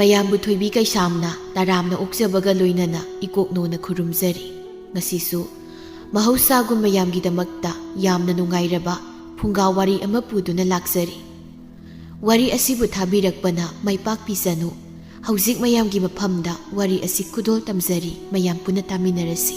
ꯃꯌꯥꯝꯕꯨ ꯊꯣꯏꯕꯤ ꯀꯩꯁꯥꯝꯅ ꯇꯔꯥꯝꯅ ꯑꯣꯛꯆꯕꯒ ꯂꯣꯏꯅꯅ ꯏꯀꯣꯛꯅꯣꯅ ꯈꯨꯔꯨꯝꯖꯔꯤ꯫ ꯉꯁꯤꯁꯨ ꯃꯍꯧꯁꯥꯒꯨꯝ ꯃꯌꯥꯝꯒꯤꯗꯃꯛꯇ ꯌꯥꯝꯅ ꯅꯨꯡꯉꯥꯏꯔꯕ ꯐꯨꯡꯒꯥ ꯋꯥꯔꯤ ꯑꯃ ꯄꯨꯗꯨꯅ ꯂꯥꯛꯆꯔꯤ꯫ ꯋꯥꯔꯤ ꯑꯁꯤꯕꯨ ꯊꯥꯕꯤꯔꯛꯄꯅ ꯃꯥꯏꯄꯥꯛ ꯄꯤꯖꯅꯨ꯫ ꯍꯧꯖꯤꯛ ꯃꯌꯥꯝꯒꯤ ꯃꯐꯝꯗ ꯋꯥꯔꯤ ꯑꯁꯤ ꯈꯨꯗꯣꯜ ꯇꯝꯖꯔꯤ, ꯃꯌꯥꯝ ꯄꯨꯟꯅ ꯇꯥꯃꯤꯟꯅꯔꯁꯤ꯫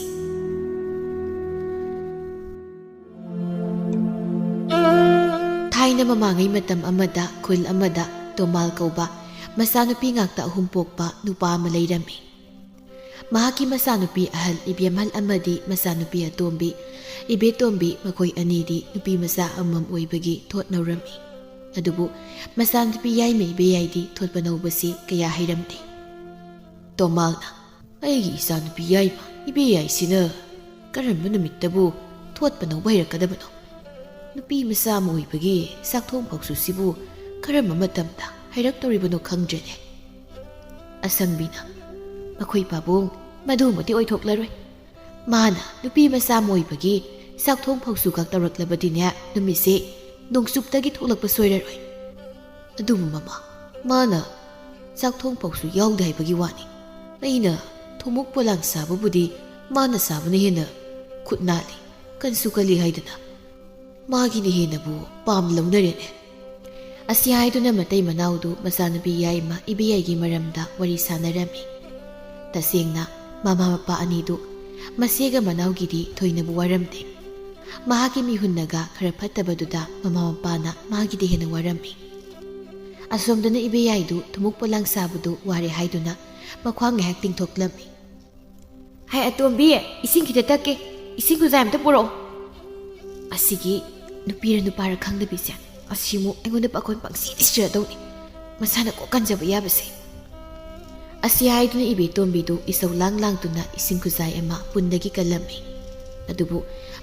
ꯊꯥꯏꯅ ꯃꯃꯥꯡꯉꯩ ꯃꯇꯝ ꯑꯃꯗ ꯈꯨꯜ ꯑꯃꯗ ꯇꯣꯃꯥꯜ ꯀꯧꯕ ꯃꯆꯥꯅꯨꯄꯤ ꯉꯥꯛꯇ ꯑꯍꯨꯝ ꯄꯣꯛꯄ ꯅꯨꯄꯥ ꯑꯃ ꯂꯩꯔꯝꯃꯤ꯫ ꯃꯍꯥꯛꯀꯤ ꯃꯆꯥꯅꯨꯄꯤ ꯑꯍꯜ ꯏꯕꯦꯝꯍꯜ ꯑꯃꯗꯤ ꯃꯆꯥꯅꯨꯄꯤ ꯑꯇꯣꯝꯕꯤ ꯏꯕꯦꯇꯣꯝꯕꯤ ꯃꯈꯣꯏ ꯑꯅꯤꯗꯤ ꯅꯨꯄꯤ ꯃꯆꯥ ꯑꯃꯃꯝ ꯑꯣꯏꯕꯒꯤ ꯊꯣꯠ ꯅꯧꯔꯝꯃꯤ꯫ ꯑꯗꯨꯕꯨ ꯃꯆꯥꯅꯨꯄꯤ ꯌꯥꯏꯃ ꯏꯕꯦꯌꯥꯏꯗꯤ ꯊꯣꯠꯄ ꯅꯧꯕꯁꯤ ꯀꯌꯥ ꯍꯩꯔꯝꯗꯦ꯫ ꯇꯣꯃꯥꯜꯅ "ꯑꯩꯒꯤ ꯏꯆꯥꯅꯨꯄꯤ ꯌꯥꯏꯃ ꯏꯕꯦꯌꯥꯏꯁꯤꯅ ꯀꯔꯝꯕ ꯅꯨꯃꯤꯠꯇꯕꯨ ꯊꯣꯠꯄ ꯅꯧꯕ ꯍꯩꯔꯛꯀꯗꯕꯅꯣ? ꯅꯨꯄꯤ ꯃꯆꯥ ꯑꯃ ꯑꯣꯏꯕꯒꯤ ꯆꯥꯛꯊꯣꯡ ꯐꯥꯎꯁꯨꯁꯤꯕꯨ ꯀꯔꯝꯕ ꯃꯇꯝꯗ ꯍꯩꯔꯛꯇꯧꯔꯤꯕꯅꯣ ꯈꯪꯗ꯭ꯔꯦꯅꯦ." ꯑꯁꯪꯕꯤꯅ "ꯃꯈꯣꯏ ꯄꯥꯕꯨꯡ, ꯃꯗꯨꯃꯗꯤ ꯑꯣꯏꯊꯣꯛꯂꯔꯣꯏ꯫ ꯃꯥꯅ ꯅꯨꯄꯤ ꯃꯆꯥ ꯑꯃ ꯑꯣꯏꯕꯒꯤ ꯆꯥꯛꯊꯣꯡ ꯐꯥꯎꯁꯨꯒ ꯇꯧꯔꯛꯂꯕꯗꯤꯅꯦ ꯅꯨꯃꯤꯠꯁꯦ ꯅꯣꯡꯆꯨꯞꯇꯒꯤ ꯊꯣꯛꯂꯛꯄ ꯁꯣꯏꯔꯔꯣꯏ꯫ ꯑꯗꯨꯕꯨ ꯃꯃꯥ, ꯃꯥꯅ ꯆꯥꯛꯊꯣꯡ ꯐꯥꯎꯁꯨ ꯌꯥꯎꯗꯦ ꯍꯥꯏꯕꯒꯤ ꯋꯥꯅꯤ꯫ ꯑꯩꯅ ꯊꯨꯃꯣꯛ ꯄꯣꯂꯥꯡ ꯁꯥꯕꯕꯨꯗꯤ ꯃꯥꯅ ꯁꯥꯕꯅ ꯍꯦꯟꯅ ꯈꯨꯠ ꯅꯥꯜꯂꯤ, ꯀꯟꯁꯨ ꯀꯜꯂꯤ ꯍꯥꯏꯗꯅ ꯃꯥꯒꯤꯅ ꯍꯦꯟꯅꯕꯨ ꯄꯥꯝ ꯂꯧꯅꯔꯦꯅꯦ." ꯑꯁꯤ ꯍꯥꯏꯗꯨꯅ ꯃꯇꯩ ꯃꯅꯥꯎꯗꯨ ꯃꯆꯥꯅꯨꯄꯤ ꯌꯥꯏꯃ ꯏꯕꯦꯌꯥꯏꯒꯤ ꯃꯔꯝꯗ ꯋꯥꯔꯤ ꯁꯥꯟꯅꯔꯝꯃꯤ꯫ ꯇꯁꯦꯡꯅ ꯃꯃꯥ ꯃꯄꯥ ꯑꯅꯤꯗꯨ ꯃꯆꯦꯒ ꯃꯅꯥꯎꯒꯤꯗꯤ ꯊꯣꯏꯅꯕꯨ ꯋꯥꯔꯝꯗꯦ꯫ ꯃꯍꯥꯛꯀꯤ ꯃꯤꯍꯨꯟꯅꯒ ꯈꯔ ꯐꯠꯇꯕꯗꯨꯗ ꯃꯃꯥ ꯃꯄꯥꯅ ꯃꯥꯒꯤꯗꯤ ꯍꯦꯟꯅ ꯋꯥꯔꯝꯃꯤ꯫ ꯑꯁꯣꯝꯗꯅ ꯏꯕꯦꯌꯥꯏꯗꯨ ꯊꯨꯃꯣꯛ ꯄꯣꯂꯥꯡ ꯁꯥꯕꯗꯨ ꯋꯥꯔꯦ ꯍꯥꯏꯗꯨꯅ ꯃꯈ꯭ꯋꯥꯡ ꯉꯥꯏꯍꯥꯛ ꯇꯤꯡꯊꯣꯛꯂꯝꯃꯤ꯫ "ꯍꯥꯏ ꯑꯇꯣꯝꯕꯤ, ꯏꯁꯤꯡ ꯈꯤꯇ ꯇꯛꯀꯦ, ꯏꯁꯤꯡ ꯈꯨꯖꯥꯏ ꯑꯝꯇ ꯄꯨꯔꯛꯑꯣ." ꯑꯁꯤꯒꯤ ꯅꯨꯄꯤꯔ ꯅꯨꯄꯥꯔ ꯈꯪꯗꯕꯤꯁꯦ ꯑꯁꯤꯃꯨꯛ ꯑꯩꯉꯣꯟꯗ ꯄꯥꯈꯣꯟ ꯄꯪꯁꯤꯗ ꯁꯤꯔꯗꯧꯅꯤ, ꯃꯁꯥꯅ ꯀꯣꯛ ꯀꯟꯖꯕ ꯌꯥꯕꯁꯦ꯫ ꯑꯁꯤ ꯍꯥꯏꯗꯨꯅ ꯏꯕꯦꯇꯣꯝꯕꯤꯗꯨ ꯏꯁꯧ ꯂꯥꯡꯗꯨꯅ ꯏꯁꯤꯡ ꯈꯨꯖꯥꯏ ꯑꯃ ꯄꯨꯟꯗꯒꯤ ꯀꯜꯂꯝꯃꯤ꯫ ꯑꯗꯨꯕꯨ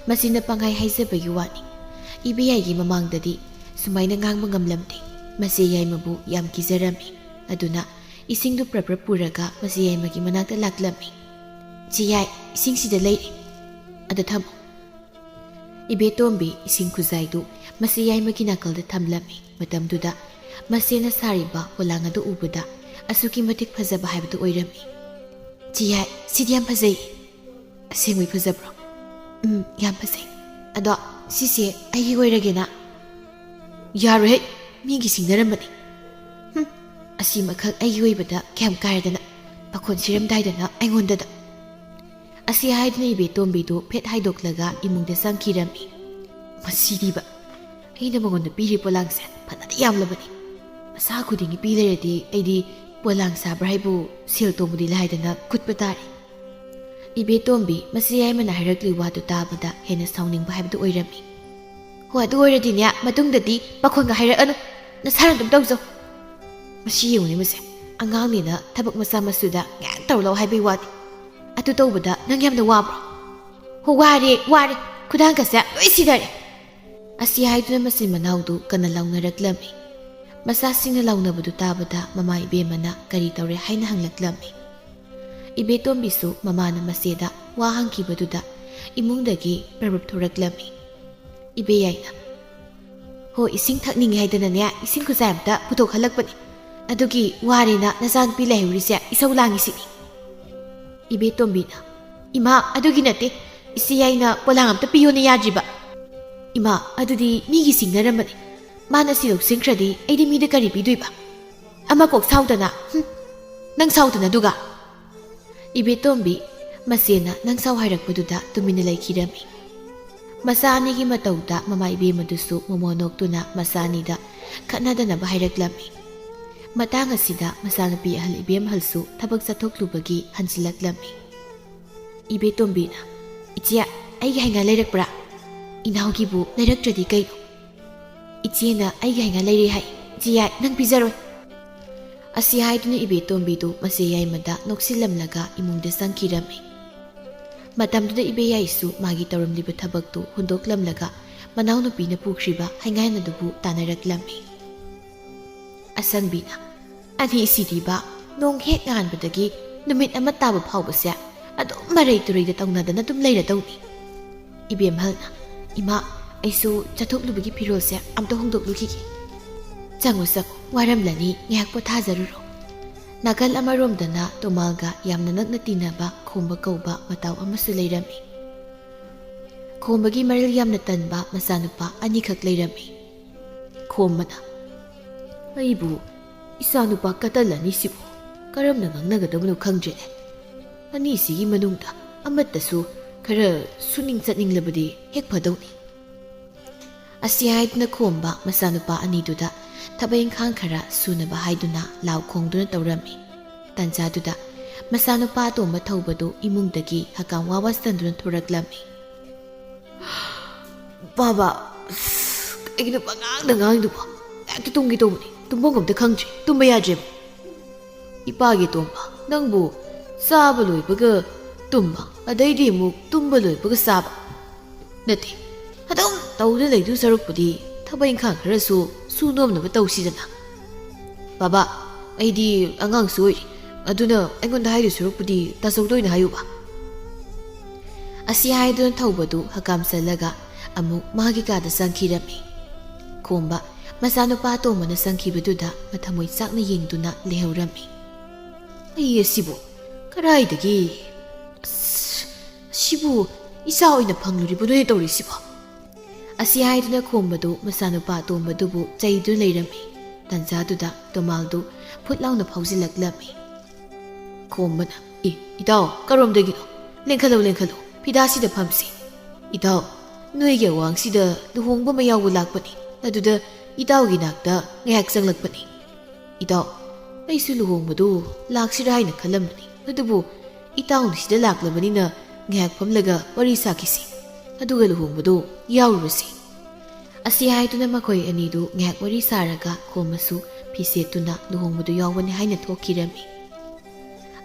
ꯃꯁꯤꯅ ꯄꯪꯍꯥꯏ ꯍꯥꯏꯖꯕꯒꯤ ꯋꯥꯅꯤ꯫ ꯏꯕꯦꯌꯥꯏꯒꯤ ꯃꯃꯥꯡꯗꯗꯤ ꯁꯨꯃꯥꯏꯅ ꯉꯥꯡꯕ ꯉꯝꯂꯝꯗꯦ꯫ ꯃꯆꯦ ꯌꯥꯏꯃꯕꯨ ꯌꯥꯝ ꯀꯤꯖꯔꯝꯃꯤ꯫ ꯑꯗꯨꯅ ꯏꯁꯤꯡꯗꯨ ꯄ꯭ꯔꯞ ꯄꯨꯔꯒ ꯃꯆꯦ ꯌꯥꯏꯃꯒꯤ ꯃꯅꯥꯛꯇ ꯂꯥꯛꯂꯝꯃꯤ꯫ "ꯆꯦ ꯌꯥꯏ, ꯏꯁꯤꯡꯁꯤꯗ ꯂꯩꯔꯦ, ꯑꯗ ꯊꯝꯃꯣ." ꯏꯕꯦꯇꯣꯝꯕꯤ ꯏꯁꯤꯡ ꯈꯨꯖꯥꯏꯗꯨ ꯃꯆꯦ ꯌꯥꯏꯃꯒꯤ ꯅꯥꯀꯜꯗ ꯊꯝꯂꯝꯃꯤ꯫ ꯃꯇꯝꯗꯨꯗ ꯃꯆꯦꯅ ꯁꯥꯔꯤꯕ ꯄꯣꯂꯥꯡ ꯑꯗꯨ ꯎꯕꯗ ꯑꯁꯨꯛꯀꯤ ꯃꯇꯤꯛ ꯐꯖꯕ ꯍꯥꯏꯕꯗꯨ ꯑꯣꯏꯔꯝꯃꯤ꯫ "ꯆꯦ ꯌꯥꯏ, ꯁꯤꯗꯤ ꯌꯥꯝ ꯐꯖꯩ." "ꯑꯁꯦꯡꯕꯩ ꯐꯖꯕ꯭ꯔꯣ?" "ꯌꯥꯝ ꯐꯖꯩ꯫ ꯑꯗꯣ ꯁꯤꯁꯦ ꯑꯩꯒꯤ ꯑꯣꯏꯔꯒꯦꯅ." "ꯌꯥꯔꯣꯏꯍꯦ, ꯃꯤꯒꯤ ꯁꯤꯡꯅꯔꯝꯕꯅꯤ." "ꯑꯁꯤꯃꯈꯛ ꯑꯩꯒꯤ ꯑꯣꯏꯕꯗ ꯀꯌꯥꯝ ꯀꯥꯏꯔꯗꯅ ꯄꯥꯈꯣꯟ ꯁꯤꯔꯝꯗꯥꯏꯗꯅ ꯑꯩꯉꯣꯟꯗꯗ." ꯑꯁꯤ ꯍꯥꯏꯗꯨꯅ ꯏꯕꯦꯇꯣꯝꯕꯤꯗꯨ ꯐꯦꯠ ꯍꯥꯏꯗꯣꯛꯂꯒ ꯏꯃꯨꯡꯗ ꯆꯪꯈꯤꯔꯝꯃꯤ꯫ "ꯃꯁꯤꯗꯤꯕ, ꯑꯩꯅ ꯃꯉꯣꯟꯗ ꯄꯤꯔꯤ ꯄꯣꯂꯥꯡꯁꯦ ꯐꯅꯗꯤ ꯌꯥꯝꯂꯕꯅꯤ. ꯃꯁꯥ ꯈꯨꯗꯤꯡꯒꯤ ꯄꯤ ꯂꯩꯔꯗꯤ ꯑꯩꯗꯤ ꯄꯣꯂꯥꯡ ꯁꯥꯕ꯭ꯔꯥ ꯍꯥꯏꯕꯨ ꯁꯦꯜ ꯇꯣꯡꯕꯗꯤ ꯂꯥꯏꯗꯅ ꯀꯨꯠꯄ ꯇꯥꯔꯦ." ꯏꯕꯦꯇꯣꯝꯕꯤ ꯃꯆꯦ ꯌꯥꯏꯃꯅ ꯍꯥꯏꯔꯛꯂꯤ ꯋꯥꯗꯨ ꯇꯥꯕꯗ ꯍꯦꯟꯅ ꯁꯥꯎꯅꯤꯡꯕ ꯍꯥꯏꯕꯗꯨ ꯑꯣꯏꯔꯝꯃꯤ꯫ "ꯍꯣ, ꯑꯗꯨ ꯑꯣꯏꯔꯗꯤꯅꯦ ꯃꯇꯨꯡꯗꯗꯤ ꯄꯥꯈꯣꯟꯒ ꯍꯥꯏꯔꯛꯑꯅꯨ, ꯅꯁꯥꯅ ꯑꯗꯨꯝ ꯇꯧꯖꯧ." "ꯃꯁꯤ ꯌꯦꯡꯉꯨꯅꯦ ꯃꯁꯦ, ꯑꯉꯥꯡꯅꯤꯅ ꯊꯕꯛ ꯃꯆꯥ ꯃꯁꯨꯗ ꯉꯥꯏꯍꯥꯛ ꯇꯧꯔꯂꯥꯎ ꯍꯥꯏꯕꯩ ꯋꯥꯅꯤ. ꯑꯗꯨ ꯇꯧꯕꯗ ꯅꯪ ꯌꯥꯝꯅ ꯋꯥꯕ꯭ꯔꯣ?" "ꯍꯣ, ꯋꯥꯔꯦ, ꯈꯨꯗꯥꯡꯒꯁꯦ ꯂꯣꯏ ꯁꯤꯙꯔꯦ." ꯑꯁꯤ ꯍꯥꯏꯗꯨꯅ ꯃꯆꯤꯟ ꯃꯅꯥꯎꯗꯨ ꯀꯟꯅ ꯂꯥꯎꯅꯔꯛꯂꯝꯃꯤ꯫ ꯃꯆꯥꯁꯤꯡꯅ ꯂꯥꯎꯅꯕꯗꯨ ꯇꯥꯕꯗ ꯃꯃꯥ ꯏꯕꯦꯝꯃꯅ ꯀꯔꯤ ꯇꯧꯔꯦ ꯍꯥꯏꯅ ꯍꯪꯂꯛꯂꯝꯃꯤ꯫ ꯏꯕꯦꯇꯣꯝꯕꯤꯁꯨ ꯃꯃꯥꯅ ꯃꯆꯦꯗ ꯋꯥ ꯍꯪꯈꯤꯕꯗꯨꯗ ꯏꯃꯨꯡꯗꯒꯤ ꯄ꯭ꯔꯞ ꯊꯣꯔꯛꯂꯝꯃꯤ꯫ ꯏꯕꯦꯌꯥꯏꯅ "ꯍꯣ, ꯏꯁꯤꯡ ꯊꯛꯅꯤꯡꯉꯦ ꯍꯥꯏꯗꯅꯅꯦ ꯏꯁꯤꯡ ꯈꯨꯖꯥꯏ ꯑꯝꯇ ꯄꯨꯊꯣꯛꯍꯜꯂꯛꯄꯅꯤ. ꯑꯗꯨꯒꯤ ꯋꯥꯔꯦꯅ ꯅꯆꯥꯅꯨꯄꯤ ꯂꯩꯍꯧꯔꯤꯁꯦ ꯏꯁꯧ ꯂꯥꯡꯉꯤꯁꯤꯅꯤ." ꯏꯕꯦꯇꯣꯝꯕꯤꯅ "ꯏꯃꯥ, ꯑꯗꯨꯒꯤ ꯅꯠꯇꯦ, ꯏꯆꯦ ꯌꯥꯏꯅ ꯄꯣꯂꯥꯡ ꯑꯝꯇ ꯄꯤꯌꯣꯅ ꯌꯥꯗ꯭ꯔꯤꯕ." "ꯏꯃꯥ, ꯑꯗꯨꯗꯤ ꯃꯤꯒꯤ ꯁꯤꯡꯅꯔꯝꯕꯅꯤ. ꯃꯥꯅ ꯁꯤ ꯂꯧꯁꯤꯟꯈ꯭ꯔꯗꯤ ꯑꯩꯗꯤ ꯃꯤꯗ ꯀꯔꯤ ꯄꯤꯗꯣꯏꯕ? ꯑꯃ ꯀꯣꯛ ꯁꯥꯎꯗꯅ." "ꯅꯪ ꯁꯥꯎꯗꯅ ꯑꯗꯨꯒ." ꯏꯕꯦꯇꯣꯝꯕꯤ ꯃꯆꯦꯅ ꯅꯪ ꯁꯥꯎ ꯍꯥꯏꯔꯛꯄꯗꯨꯗ ꯇꯨꯃꯤꯟꯅ ꯂꯩꯈꯤꯔꯝꯃꯤ꯫ ꯃꯆꯥ ꯑꯅꯤꯒꯤ ꯃꯇꯧꯗ ꯃꯃꯥ ꯏꯕꯦꯝꯃꯗꯨꯁꯨ ꯃꯣꯃꯣ ꯅꯣꯛꯇꯨꯅ ꯃꯆꯥ ꯑꯅꯤꯗ ꯈꯠꯅꯗꯅꯕ ꯍꯥꯏꯔꯛꯂꯝꯃꯤ꯫ ꯃꯇꯥꯡ ꯑꯁꯤꯗ ꯃꯆꯥꯅꯨꯄꯤ ꯑꯍꯜ ꯏꯕꯦꯝꯍꯜꯁꯨ ꯊꯕꯛ ꯆꯠꯊꯣꯛꯂꯨꯕꯒꯤ ꯍꯟꯖꯤꯜꯂꯛꯂꯝꯃꯤ꯫ ꯏꯕꯦꯇꯣꯝꯕꯤꯅ "ꯏꯆꯦ, ꯑꯩꯒꯤ ꯍꯩꯉꯥꯟ ꯂꯩꯔꯛꯄ꯭ꯔꯥ? ꯏꯅꯥꯎꯒꯤꯕꯨ ꯂꯩꯔꯛꯇ꯭ꯔꯗꯤ ꯀꯩꯅꯣ? ꯏꯆꯦꯅ ꯑꯩꯒꯤ ꯍꯩꯉꯥꯟ ꯂꯩꯔꯦ ꯍꯥꯏ, ꯆꯦ ꯌꯥꯏ ꯅꯪ ꯄꯤꯖꯔꯣꯏ." ꯑꯁꯤ ꯍꯥꯏꯗꯨꯅ ꯏꯕꯦꯇꯣꯝꯕꯤꯗꯨ ꯃꯆꯦ ꯌꯥꯏꯃꯗ ꯅꯣꯛꯁꯤꯜꯂꯝꯂꯒ ꯏꯃꯨꯡꯗ ꯆꯪꯈꯤꯔꯝꯃꯤ꯫ ꯃꯇꯝꯗꯨꯗ ꯏꯕꯦꯌꯥꯏꯁꯨ ꯃꯥꯒꯤ ꯇꯧꯔꯝꯂꯤꯕ ꯊꯕꯛꯇꯨ ꯍꯨꯟꯗꯣꯛꯂꯝꯂꯒ ꯃꯅꯥꯎꯅꯨꯄꯤꯅ ꯄꯨꯈ꯭ꯔꯤꯕ ꯍꯩꯉꯥꯟ ꯑꯗꯨꯕꯨ ꯇꯥꯟꯅꯔꯛꯂꯝꯃꯤ꯫ ꯑꯁꯪꯕꯤꯅ "ꯑꯅꯤꯁꯤꯗꯤꯕ, ꯅꯣꯡ ꯍꯦꯛ ꯉꯥꯟꯕꯗꯒꯤ ꯅꯨꯃꯤꯠ ꯑꯃ ꯇꯥꯕ ꯐꯥꯎꯕꯁꯦ ꯑꯗꯨꯝ ꯃꯔꯩ ꯇꯨꯔꯩꯗ ꯇꯧꯅꯗꯅ ꯑꯗꯨꯝ ꯂꯩꯔꯗꯧꯅꯤ." ꯏꯕꯦꯝꯍꯜꯅ "ꯏꯃꯥ, ꯑꯩꯁꯨ ꯆꯠꯊꯣꯛꯂꯨꯕꯒꯤ ꯐꯤꯔꯣꯜꯁꯦ ꯑꯝꯇ ꯍꯣꯡꯗꯣꯛꯂꯨꯈꯤꯒꯦ." "ꯆꯪꯉꯣ, ꯋꯥꯔꯝꯂꯅꯤ, ꯉꯥꯏꯍꯥꯛ ꯄꯣꯊꯥꯖꯔꯨꯔꯣ." Nakal amaromdana Tomalga yamna nakna tinaba khomba kauba mataw amasu leirami. Khombagi maril yamna tanba masanupa anikhak leirami. Khombana aibu isanupa katalani sibu karamna ngangnagadabnu khangjene. Ani sigi manungda amattasu khara suning chatninglabadi hek phadawni. Asi haidna khomba masanupa aniduda Tabayang khang khara sunaba haiduna law khongduna tawrami. Tanjaduda masanupa atomba thawbadu imungdagi hakam wawastanduna thuraklami. Baba, aigina pangangda ngangduba. Ekta tumgi tomni, tumbongomda khangje, tumba yajeb. Ipagi tomba, nangbu saba loibaga tumba, adaidi muk tumba loibaga saba. Nati, adom tawda leidu sarukpudi tabayang khang khara sunomnaba tawsidana. Baba, aidi angang soy, aduna aingonda haidu sarukpudi tasawdoyna hayuba. Asi haiduna thawbadu hakam salaga amuk magi kada sangkhirami. Khomba masanupa tomana sangkhibaduda mathamoy sakna yengduna lehawrami. Ai asibu karaidagi sibu isa oina phangluribu ne tawrisiba. Asi haiduna khombadu masanupa tombadubu chaidu leirami. Tanjaduda Tomaldu phutlauna phaujilaklami. Khombana idaw karomdagino lenkhalo pidasida phamsi. Idaw noige wangsida luhongba mayawbu lakpani. Aduda idawgi nakta ngayak sanglakpani. Idaw aisu luhongbadu laksira haina khalamani. Adubu itawni sida laklabanina ngayak phamlaga wari sakisi. Aduga luhongbadu yawrubasi. Asi haiduna makhoi anidu ngayak wari saraga khomasu phisetuna luhongbadu yawbani haina thokkirami.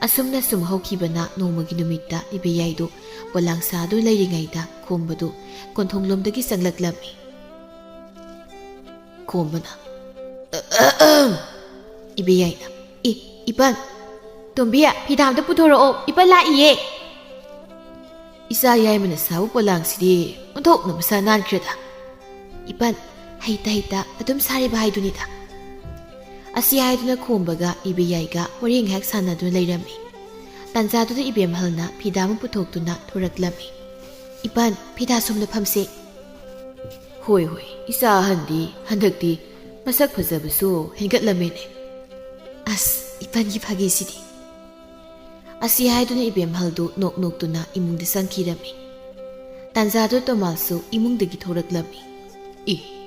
Asumna sum hawkibana nomagi numitta ibeyaidu walangsadu leiringaida khombadu konthonglomdagi sanglaklami. Khombana ibeyaina ipan tombiya phidamda puthoro ipan laiye. Isa yaimana sabu polangsidi onthokna masa nankreda. Ipan haita adum sariba haidunida. Asi haiduna khombaga ibeyaiga wareng hak sanaduna leirami. Tanjaduna ibemhalna phidam puthokduna thoraklami. Ipan phida somna phamse. Hoi isa handakti masak phajabasu hengatlamene. As ipan gi phagisidi. Asi haiduna ibemhaldu noknokduna imungda sangkhirami. Tanjadu Tomalsu imungdagi thoraklami.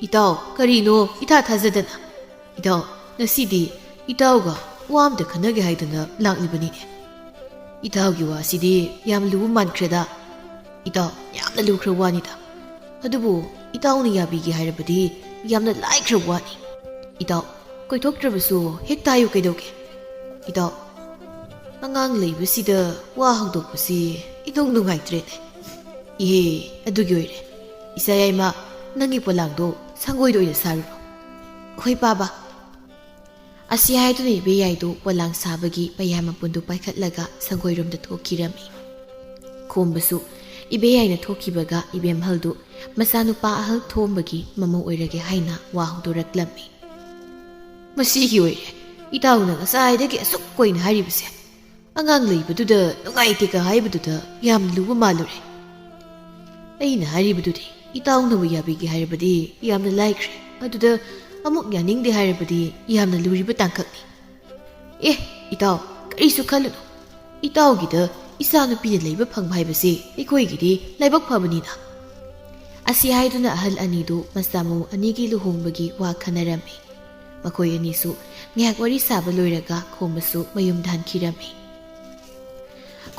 Itaw karino itha thajadana. Itaw nasidi itawga wamda khanage haiduna laklibanine. Itawgi wasidi yam lubu mankreda. Itaw yamna lukhra wanida. Adubu itawni yabigi hairabadi yamna laikra wani. Itaw koithoktrabasu hek tayu kaidoge. Itaw angang leibasida wa hangdokpasi idong nungaitrene. Adugi oire. Isa yaima nangi polangdo sangoido oina saruro. Hoi baba. Asi haiduna ibeyaidu polang sabagi payama pundu paikhatlaga sangoiromda thokkirami. Khombasu ibeyaina thokkibaga ibemhaldu masanupa ahal thombagi mamau oirage haina wa hawdoraklami. Masigi oire itawna ngasaidagi asuk koina haribase angang leibaduda nungaiteka haibaduda yam luba malure. Aina haribadudi itawna yabigi haribadi yamna laikre aduda amuk yaningde hairabadi yamna luriba tangkakni. Itaw karisu khalunu. Itawgida isa nupina leiba phangba haibase aikoigidi laibak phabanina. Asi haiduna ahal anidu masamu anigi luhongbagi wa khanarami. Makhoi anisu ngayak wari saba loiraga khombasu mayum dhankhirami.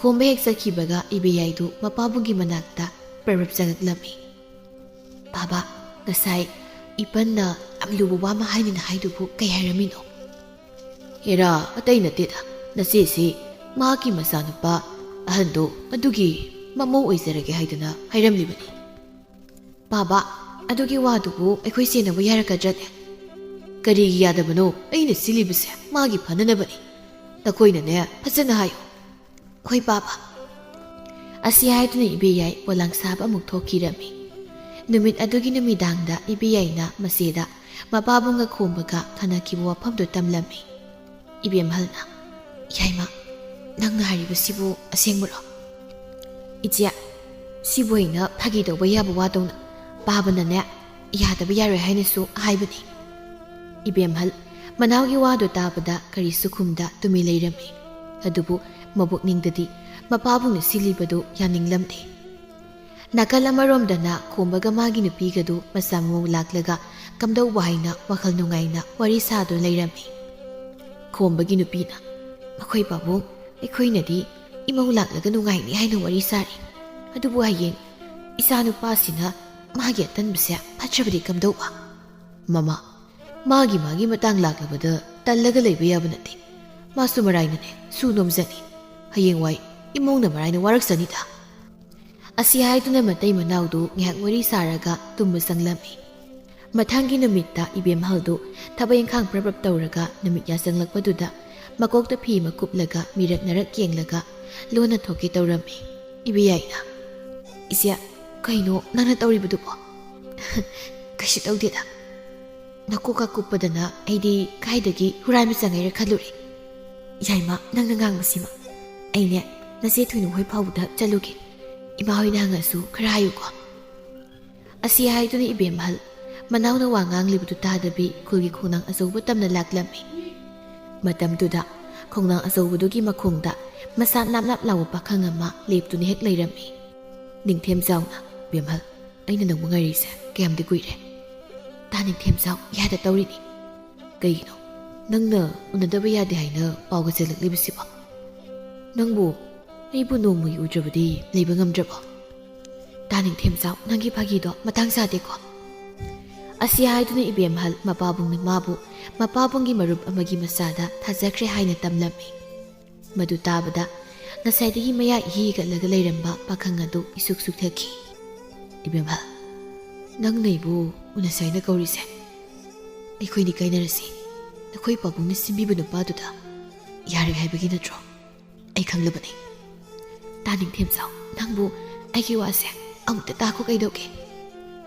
Khomba hek sakhibaga ibeyaidu mapabugi manakta prarap jangaklami. Baba ngasai ipanna amlubu wama hainina haidubu kay haramino. Hera atay natida nasisi maki masanupa ahando adugi mamau oizarage haiduna hairamlibani. Baba adugi wadubu aikoi senabu yarakadrane. Karigi yadabano aina silibase magi phananabani. Takoinane phajana hayo. Hoi baba. Asi haiduna ibeyai polang saba amuk thokkirami. Numit adugi numidangda ibeyaina maseda mapabunga khombaga thanakibu wafamdo tamlami. Ibemhalna Yaima, nangna haribasibu asengmuro. Ichia, sibu aina phagi tauba yaba wadona pabanane yadaba yaroi hainasu haibani. Ibemhal manawgi wado tabada kari sukhumda tumi leirami. Adubu mabuk ningdadi mapabungna silibadu yaninglamde. Nakal amaromdana khombaga magi nupigadu masamu laklaga kamdauba haina wakhal nungaina wari sado leirami. Khombagi nupina makhoi babung ekhoinadi imau laklaga nungaini haina wari sari. Adubu hayeng isa nupasina magi atanbase phatrabadi kamdauba. Mama magi matang laklabada tallaga leiba yaba nate. Masu marainane su nomzani. Hayeng wai imongna maraina waraksani da. Asi haiduna matai manaudu ngihak wari saraga tumba sanglami. Mathangi namitta Ibemhaldu thabayeng khang prabab tauraga namit yasanglakpaduda makokta phi makuplaga mirak narak yenglaga lona thoki taurami. Ibiyaina isya kaino nana tauribudubo. Kashi taudida. Nakoka kupadana aidi kaidagi hurami sangaira khaluri. Yaima nangna ngangbasima. Aine nase thuinu hoi phawda chalugi. Ima hoi nangasu kharayu ko. Asi haiduna Ibemhal manawna wangang libudu tadabi kulgi khonang azawba tamna laklami. Matamduda khonang azawbudugi makhongda masa nap lawa pakhang ama leptuni hek leirami. Ningthem zawna Bemhal aina nangbu ngarise kayamdi kuire. Ta ningthem zaw yada tawrini. Kaigino nangna unadaba yade haina pawga chelaklibusiba. Nangbu aibu nongmui udrabadi leiba ngamdraba. Ta ningthem zaw nangi phagido matang sadeko. Asi haiduna Ibemhal mapabungna mabu mapabunggi marup amagi masada thazakre haina tamlami. Madu tabada nasaidagi maya higatlaga leiramba pakhang adu isuk thaki. Ibemhal nang naibu unasaina kaurise. Aikhoini kainarasi nakhoi pabungna simbibu nupaduda yari haibagi natro. Ai khanglabani. Ta ningthem zaw nangbu aigi wase amta tako kaidoke.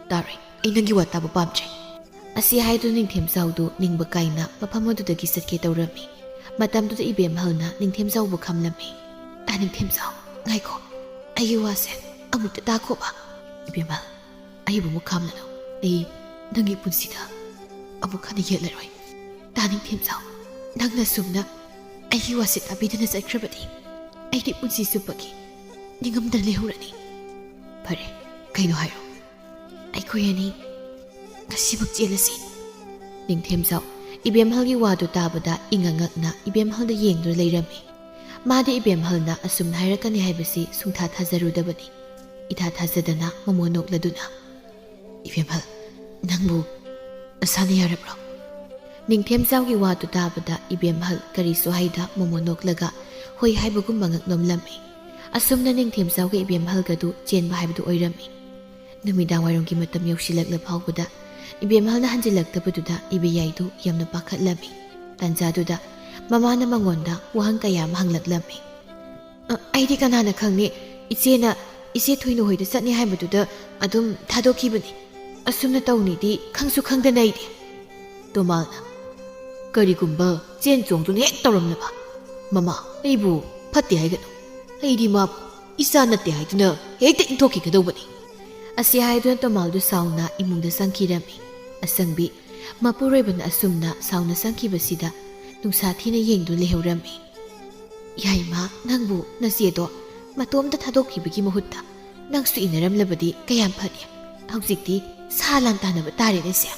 Tari ai nangi watabu pamche. Asi haidu ningthem zawdu ningba kaina mafamadudagi satke taurami. Matamduda Ibemhalna ningthem zawbu khamlami. Ta ningthem zaw ngaiko aigi wase amta tako ba. Ibemhal aibu mu khamlano. Ai nangi punsida amukhana yetlaroi. Ta ningthem zaw nangna sumna aigi wase tabidana sakrabadi. Aidi punsi supaki ningamdar lehurani. Pare kaino hairo. Aikhoyani kasibak jelasi. Ningthem zaw Ibemhalgi wadu tabada ingangakna Ibemhalda yengdur leirami. Madi Ibemhalna asumna hairakani haibasi sungtha thazarudabani. Itha thazadana mamonok laduna. Ibemhal nangbu asani yarabro. Ningthem zawgi wadu tabada Ibemhal kariso haida mamonok laga hoi haibagum mangak nomlami. Asumna ningthem zawgi Ibemhalgadu chenba haibadu oirami. Numidang waironggi matam yausilakla phawbada Ibemhalna hanjilaktabaduda Ibiyaidu yamna pakhatlami. Tanjaduda mamana mangonda wahang kayam hanglaklami. Aidi kanana khangni ichena ise thoinu hoida satni haibaduda adum thadokhibani. Asumna tawnidi khangsu khangdana ide. Tomalna karigumba chen chongdun hek tawramnaba. Mama aibu phatte haiganu. Aidi mabu isa natte haiduna hekta inthoki kadobani. Asi haiduna tomaldu sauna imungda sangkirami. Asangbi mapuroibana asumna sauna sangkibasida nungsa thina yengdu lehurami. Yaima nangbu nasiedo matomda thadokibagi mahutta nangsu inaramlabadi kayam phani. Haujikti salan tanaba tare nese.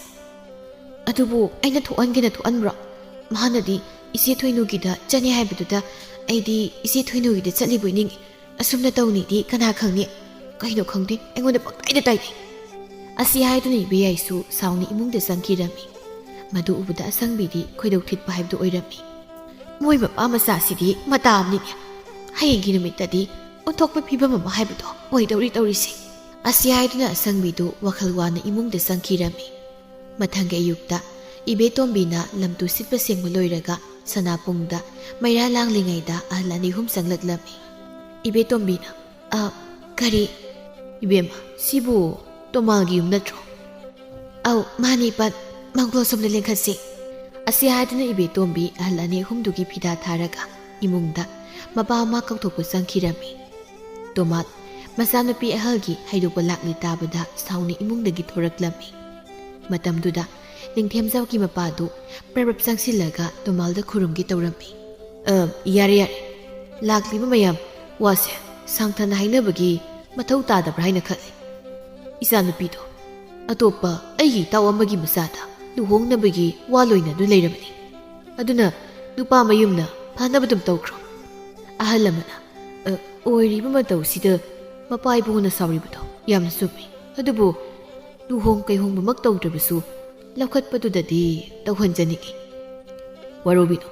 Adubu aina thoangena thoanbro. Mahanadi ise thoinugida chani haibaduda aidi ise thoinugida chalibuining asumna tawnidi kana khangni kaino khangdi aingonda paktaida taidi. Asi haiduna Ibiyaisu sauni imungda sangkirami. Madu ubuda asangbidi khoidok thitpa haibdu oirami. Moi mapa masasidi matamni hayengi numitadi onthokpa phibam ama haibudo oidori tawrisi. Asi haiduna asangbidu wakhalwana imungda sangkirami. Mathanga ayukta Ibetombina lamtu sitpa sengma loiraga sanapungda maira langlingaida ahlani hum sanglaklami. Ibetombina kari Ibema sibu tomalgi yum natro. Au mani pat mangkol somna lengkhasi. Asi haiduna Ibetombi ahlani humdugi phida tharaga imungda mapa ma kauthokpa sangkhirami. Tomal masanupi ahalgi haidokpa lakli tabada sauni imungdagi thoraklami. Matamduda Ningthemjawgi mapadu prarap sangsilaga Tomalda khurumgi tawrami. Yare yare lakliba mayam wase sangthana hainabagi mathau tadabra haina khali. Ichanupido atopa aigi taw amagi masada luhongnabagi waloina du leiramani. Aduna nupa mayumna phanabadum tawkro. Ahal amana oiriba matawsida mapai bungna sawribado yamna summi. Adubu luhong kaihongbamak tawdrabasu ꯂꯧꯈꯠꯄꯗꯨꯗꯗꯤ ꯇꯧꯍꯟꯖꯅꯤꯡꯏ ꯋꯥꯔꯧꯕꯤꯅꯨ